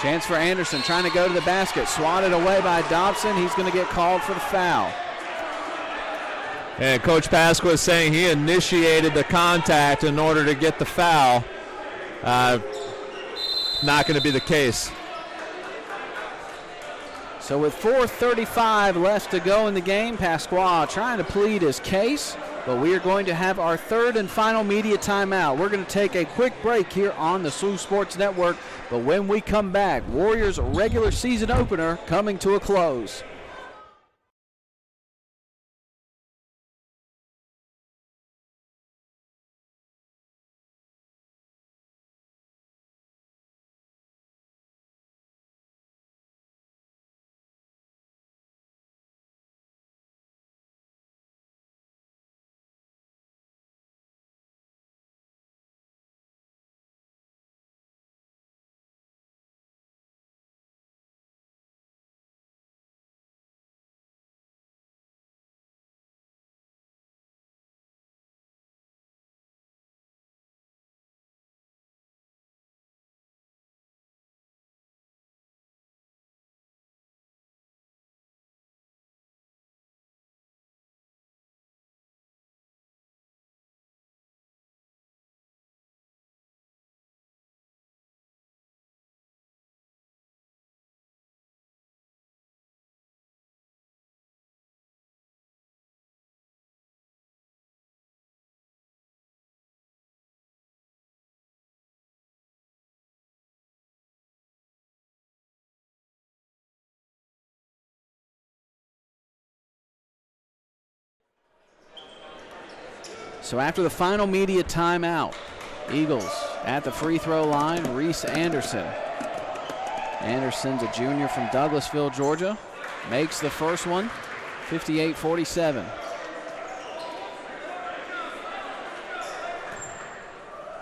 Chance for Anderson trying to go to the basket. Swatted away by Dobson. He's going to get called for the foul. And Coach Pasqua is saying he initiated the contact in order to get the foul. Not going to be the case. So with 4:35 left to go in the game, Pasqua trying to plead his case, but we are going to have our third and final media timeout. We're going to take a quick break here on the SWU Sports Network, but when we come back, Warriors regular season opener coming to a close. So after the final media timeout, Eagles at the free throw line, Reese Anderson. Anderson's a junior from Douglasville, Georgia. Makes the first one, 58-47.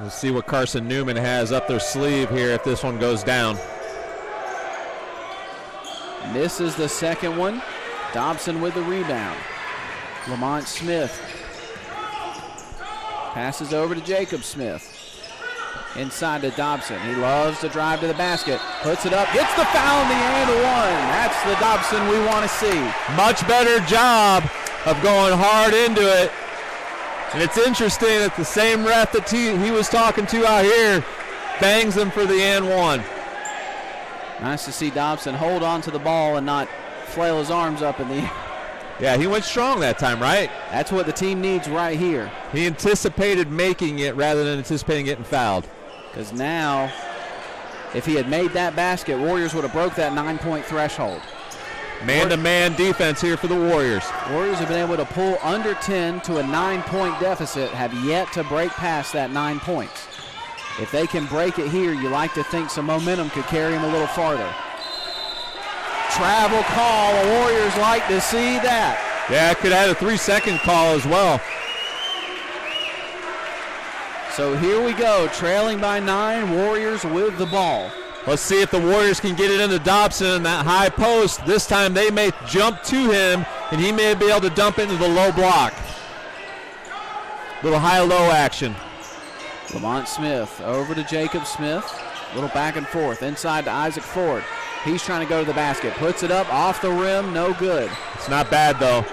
We'll see what Carson Newman has up their sleeve here if this one goes down. Misses the second one. Dobson with the rebound. Lamont Smith passes over to Jacob Smith. Inside to Dobson. He loves to drive to the basket. Puts it up. Gets the foul in the and one. That's the Dobson we want to see. Much better job of going hard into it. And it's interesting that the same ref that he was talking to out here bangs him for the and one. Nice to see Dobson hold on to the ball and not flail his arms up in the air. Yeah, he went strong that time, right? That's what the team needs right here. He anticipated making it rather than anticipating getting fouled. Because now, if he had made that basket, Warriors would have broke that 9-point threshold. Man-to-man defense here for the Warriors. Warriors have been able to pull under 10 to a 9-point deficit, have yet to break past that 9 points. If they can break it here, you like to think some momentum could carry them a little farther. Travel call, the Warriors like to see that. Yeah, it could add a 3-second call as well. So here we go, trailing by 9, Warriors with the ball. Let's see if the Warriors can get it into Dobson in that high post. This time they may jump to him, and he may be able to dump into the low block. Little high-low action. Lamont Smith over to Jacob Smith. Little back and forth, inside to Isaac Ford. He's trying to go to the basket. Puts it up, off the rim, no good. It's not bad, though.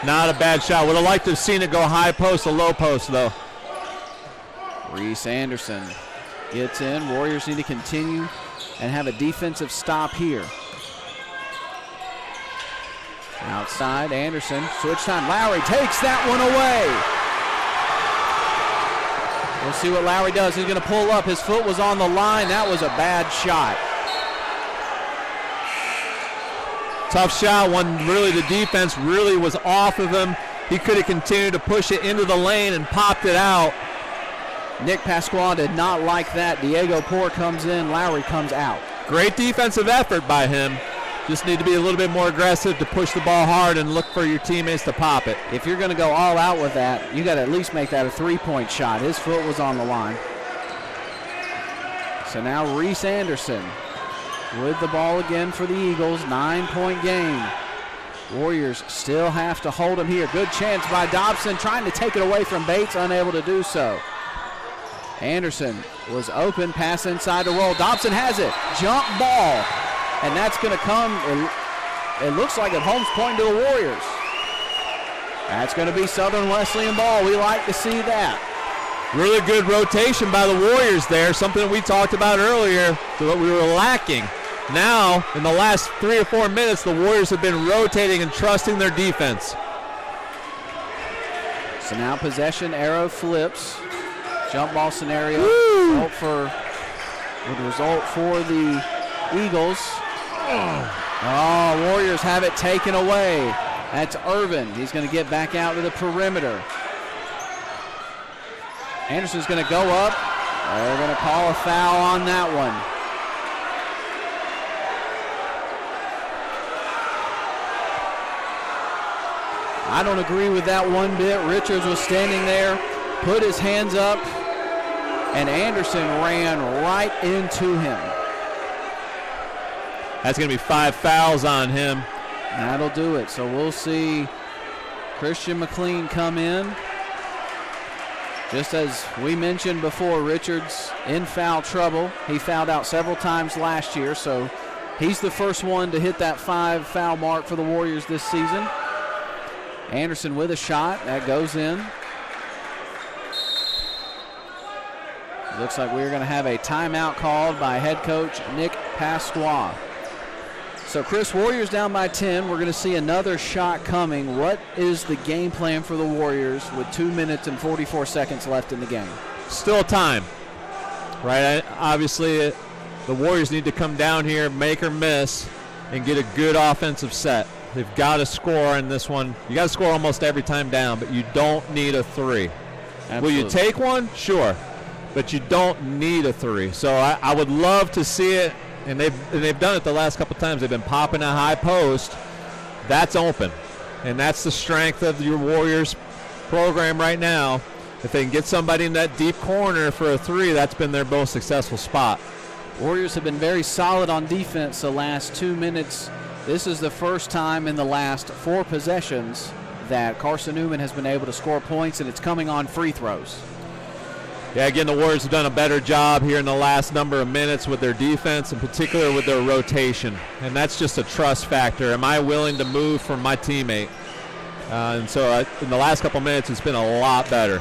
Not a bad shot. Would have liked to have seen it go high post or low post, though. Reese Anderson gets in. Warriors need to continue and have a defensive stop here. Outside, Anderson. Switch time. Lowry takes that one away. We'll see what Lowry does. He's going to pull up. His foot was on the line. That was a bad shot. Tough shot. One really the defense really was off of him. He could have continued to push it into the lane and popped it out. Nick Pasquale did not like that. Diego Poor comes in. Lowry comes out. Great defensive effort by him. Just need to be a little bit more aggressive to push the ball hard and look for your teammates to pop it. If you're going to go all out with that, you got to at least make that a 3-point shot. His foot was on the line. So now Reese Anderson with the ball again for the Eagles. 9-point game. Warriors still have to hold him here. Good chance by Dobson, trying to take it away from Bates, unable to do so. Anderson was open, pass inside to roll. Dobson has it. Jump ball. And that's going to come, it looks like at Holmes pointing to the Warriors. That's going to be Southern Wesleyan ball. We like to see that. Really good rotation by the Warriors there, something we talked about earlier, so what we were lacking. Now, in the last 3 or 4 minutes, the Warriors have been rotating and trusting their defense. So now possession, arrow flips. Jump ball scenario would result for the Eagles. Oh, Warriors have it taken away. That's Irvin. He's going to get back out to the perimeter. Anderson's going to go up. They're going to call a foul on that one. I don't agree with that one bit. Richards was standing there, put his hands up, and Anderson ran right into him. That's going to be 5 fouls on him. That'll do it. So we'll see Christian McLean come in. Just as we mentioned before, Richards in foul trouble. He fouled out several times last year, so he's the first one to hit that 5 foul mark for the Warriors this season. Anderson with a shot. That goes in. Looks like we're going to have a timeout called by head coach Nick Pasquale. So, Chris, Warriors down by 10. We're going to see another shot coming. What is the game plan for the Warriors with 2 minutes and 44 seconds left in the game? Still time, right? Obviously, the Warriors need to come down here, make or miss, and get a good offensive set. They've got to score in this one. You got to score almost every time down, but you don't need a 3. Absolutely. Will you take one? Sure, but you don't need a 3. So I would love to see it. And they've done it the last couple times. They've been popping a high post. That's open. And that's the strength of your Warriors program right now. If they can get somebody in that deep corner for a 3, that's been their most successful spot. Warriors have been very solid on defense the last 2 minutes. This is the first time in the last 4 possessions that Carson Newman has been able to score points, and it's coming on free throws. Yeah, again, the Warriors have done a better job here in the last number of minutes with their defense, in particular with their rotation. And that's just a trust factor. Am I willing to move for my teammate? And so in the last couple minutes, it's been a lot better.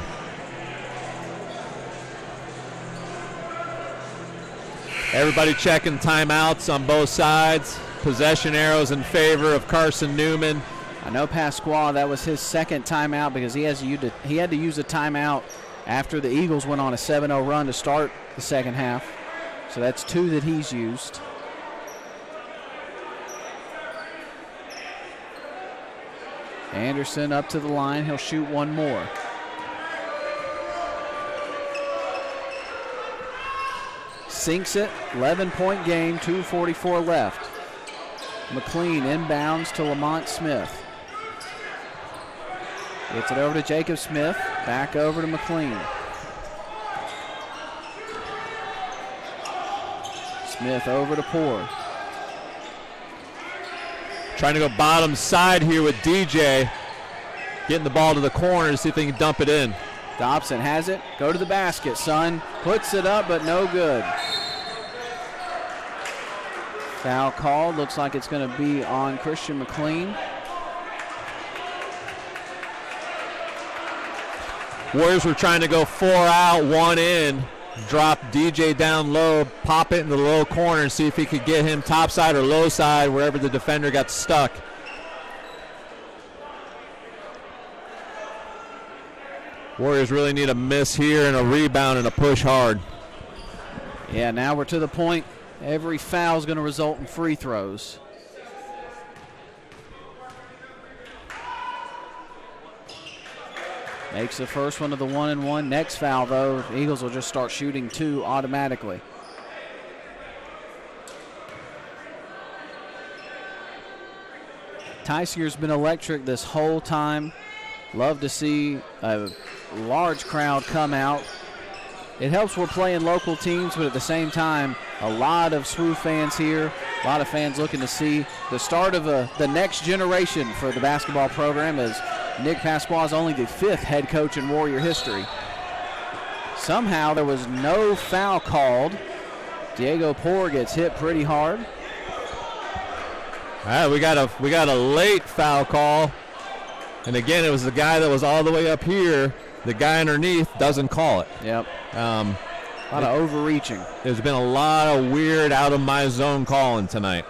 Everybody checking timeouts on both sides. Possession arrows in favor of Carson Newman. I know Pasquale, that was his second timeout because he had to use a timeout after the Eagles went on a 7-0 run to start the second half. So that's 2 that he's used. Anderson up to the line. He'll shoot one more. Sinks it. 11-point game. 2:44 left. McLean inbounds to Lamont Smith. Gets it over to Jacob Smith. Back over to McLean. Smith over to Poor. Trying to go bottom side here with DJ. Getting the ball to the corner to see if they can dump it in. Dobson has it. Go to the basket, son. Puts it up, but no good. Foul called. Looks like it's going to be on Christian McLean. Warriors were trying to go 4 out, 1 in. Drop DJ down low, pop it in the low corner and see if he could get him top side or low side, wherever the defender got stuck. Warriors really need a miss here and a rebound and a push hard. Yeah, now we're to the point. Every foul is going to result in free throws. Makes the first one of the 1-and-1. Next foul, though, the Eagles will just start shooting 2 automatically. Tysier's been electric this whole time. Love to see a large crowd come out. It helps we're playing local teams, but at the same time, a lot of SWU fans here, a lot of fans looking to see the start of the next generation for the basketball program, as Nick Pasquale is only the 5th head coach in Warrior history. Somehow there was no foul called. Diego Poor gets hit pretty hard. All right, we got a late foul call. And again, it was the guy that was all the way up here. The guy underneath doesn't call it. Yep. A lot of overreaching. There's been a lot of weird out of my zone calling tonight.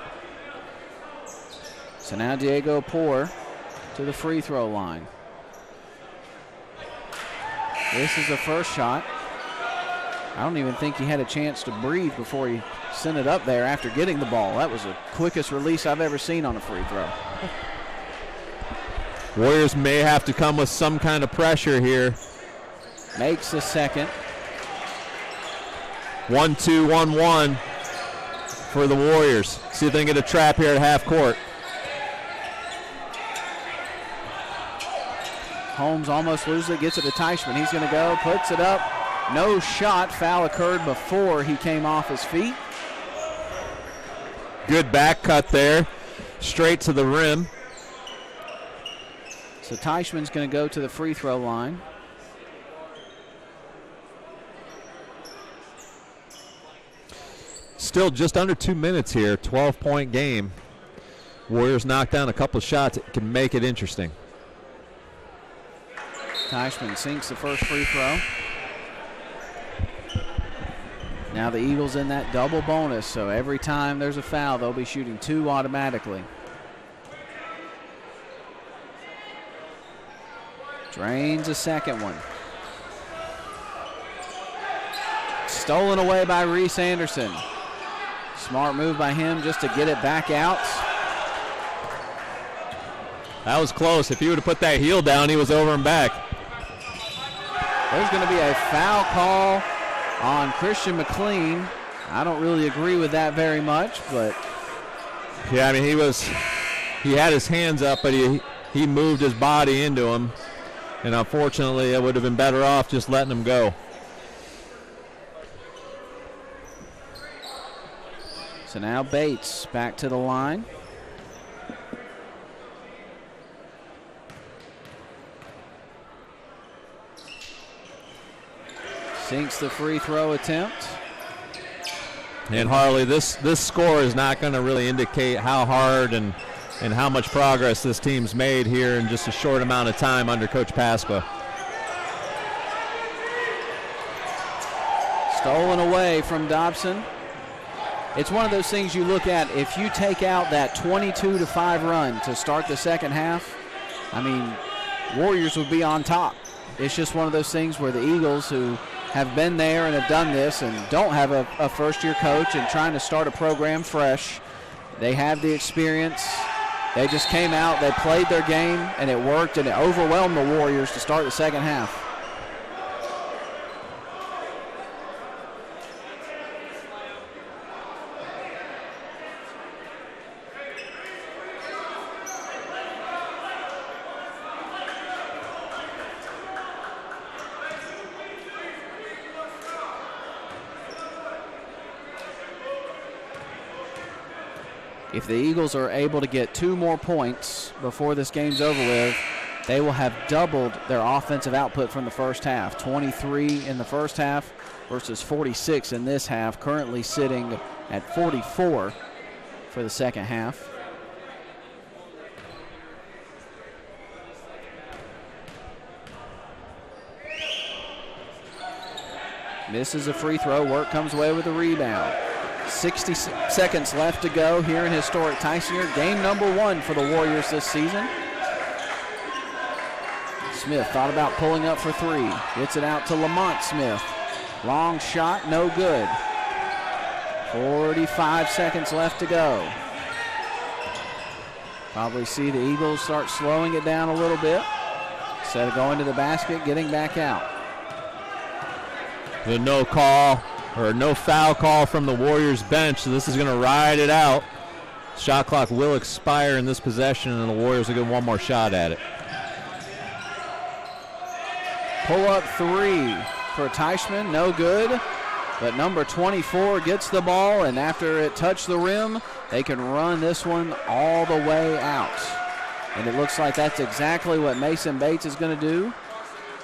So now Diego Poor to the free throw line. This is the first shot. I don't even think he had a chance to breathe before he sent it up there after getting the ball. That was the quickest release I've ever seen on a free throw. Warriors may have to come with some kind of pressure here. Makes the second. 1-2, 1-1 for the Warriors. See if they can get a trap here at half court. Holmes almost loses it, gets it to Teichman. He's going to go, puts it up. No shot. Foul occurred before he came off his feet. Good back cut there. Straight to the rim. So Teichman's going to go to the free throw line. Still just under 2 minutes here. 12-point game. Warriors knock down a couple of shots. It can make it interesting. Teichman sinks the first free throw. Now the Eagles in that double bonus, so every time there's a foul, they'll be shooting 2 automatically. Drains a second one. Stolen away by Reese Anderson. Smart move by him just to get it back out. That was close. If he would have put that heel down, he was over and back. There's going to be a foul call on Christian McLean. I don't really agree with that very much, but yeah, I mean, he had his hands up, but he moved his body into him, and unfortunately, it would have been better off just letting him go. So now Bates back to the line. Sinks the free throw attempt. And Harley, this score is not going to really indicate how hard and how much progress this team's made here in just a short amount of time under Coach Pasqua. Stolen away from Dobson. It's one of those things you look at. If you take out that 22-5 run to start the second half, I mean, Warriors would be on top. It's just one of those things where the Eagles, who have been there and have done this and don't have a first-year coach and trying to start a program fresh, they have the experience. They just came out, they played their game, and it worked, and it overwhelmed the Warriors to start the second half. If the Eagles are able to get 2 more points before this game's over with, they will have doubled their offensive output from the first half. 23 in the first half versus 46 in this half, currently sitting at 44 for the second half. Misses a free throw. Work comes away with a rebound. 60 seconds left to go here in historic Tyson. Game number 1 for the Warriors this season. Smith thought about pulling up for 3. Gets it out to Lamont Smith. Long shot, no good. 45 seconds left to go. Probably see the Eagles start slowing it down a little bit. Instead of going to the basket, getting back out. The no call or no foul call from the Warriors bench, so this is going to ride it out. Shot clock will expire in this possession, and the Warriors will get one more shot at it. Pull up 3 for Teichman, no good. But number 24 gets the ball, and after it touched the rim, they can run this one all the way out. And it looks like that's exactly what Mason Bates is going to do.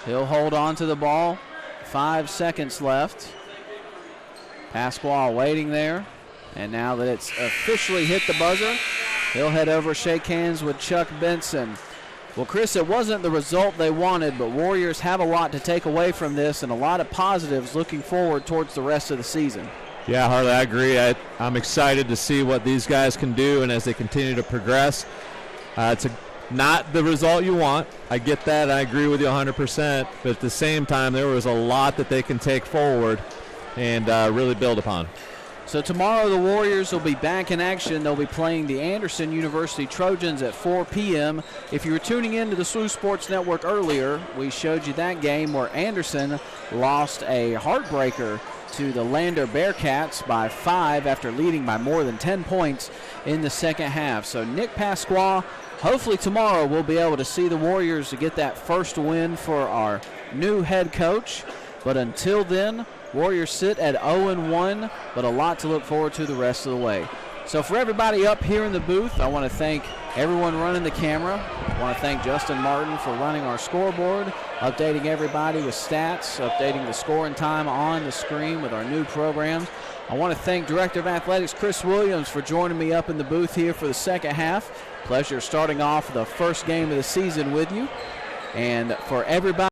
He'll hold on to the ball. 5 seconds left. Pasquale waiting there. And now that it's officially hit the buzzer, he'll head over, shake hands with Chuck Benson. Well, Chris, it wasn't the result they wanted, but Warriors have a lot to take away from this and a lot of positives looking forward towards the rest of the season. Yeah, Harley, I agree. I'm excited to see what these guys can do, and as they continue to progress. It's not the result you want. I get that. I agree with you 100%. But at the same time, there was a lot that they can take forward and really build upon. So tomorrow the Warriors will be back in action. They'll be playing the Anderson University Trojans at 4 p.m. If you were tuning in to the SWU Sports Network earlier, we showed you that game where Anderson lost a heartbreaker to the Lander Bearcats by 5 after leading by more than 10 points in the second half. So Nick Pasquale, hopefully tomorrow we'll be able to see the Warriors to get that first win for our new head coach. But until then, Warriors sit at 0-1, but a lot to look forward to the rest of the way. So for everybody up here in the booth, I want to thank everyone running the camera. I want to thank Justin Martin for running our scoreboard, updating everybody with stats, updating the scoring time on the screen with our new programs. I want to thank Director of Athletics Chris Williams for joining me up in the booth here for the second half. Pleasure starting off the first game of the season with you. And for everybody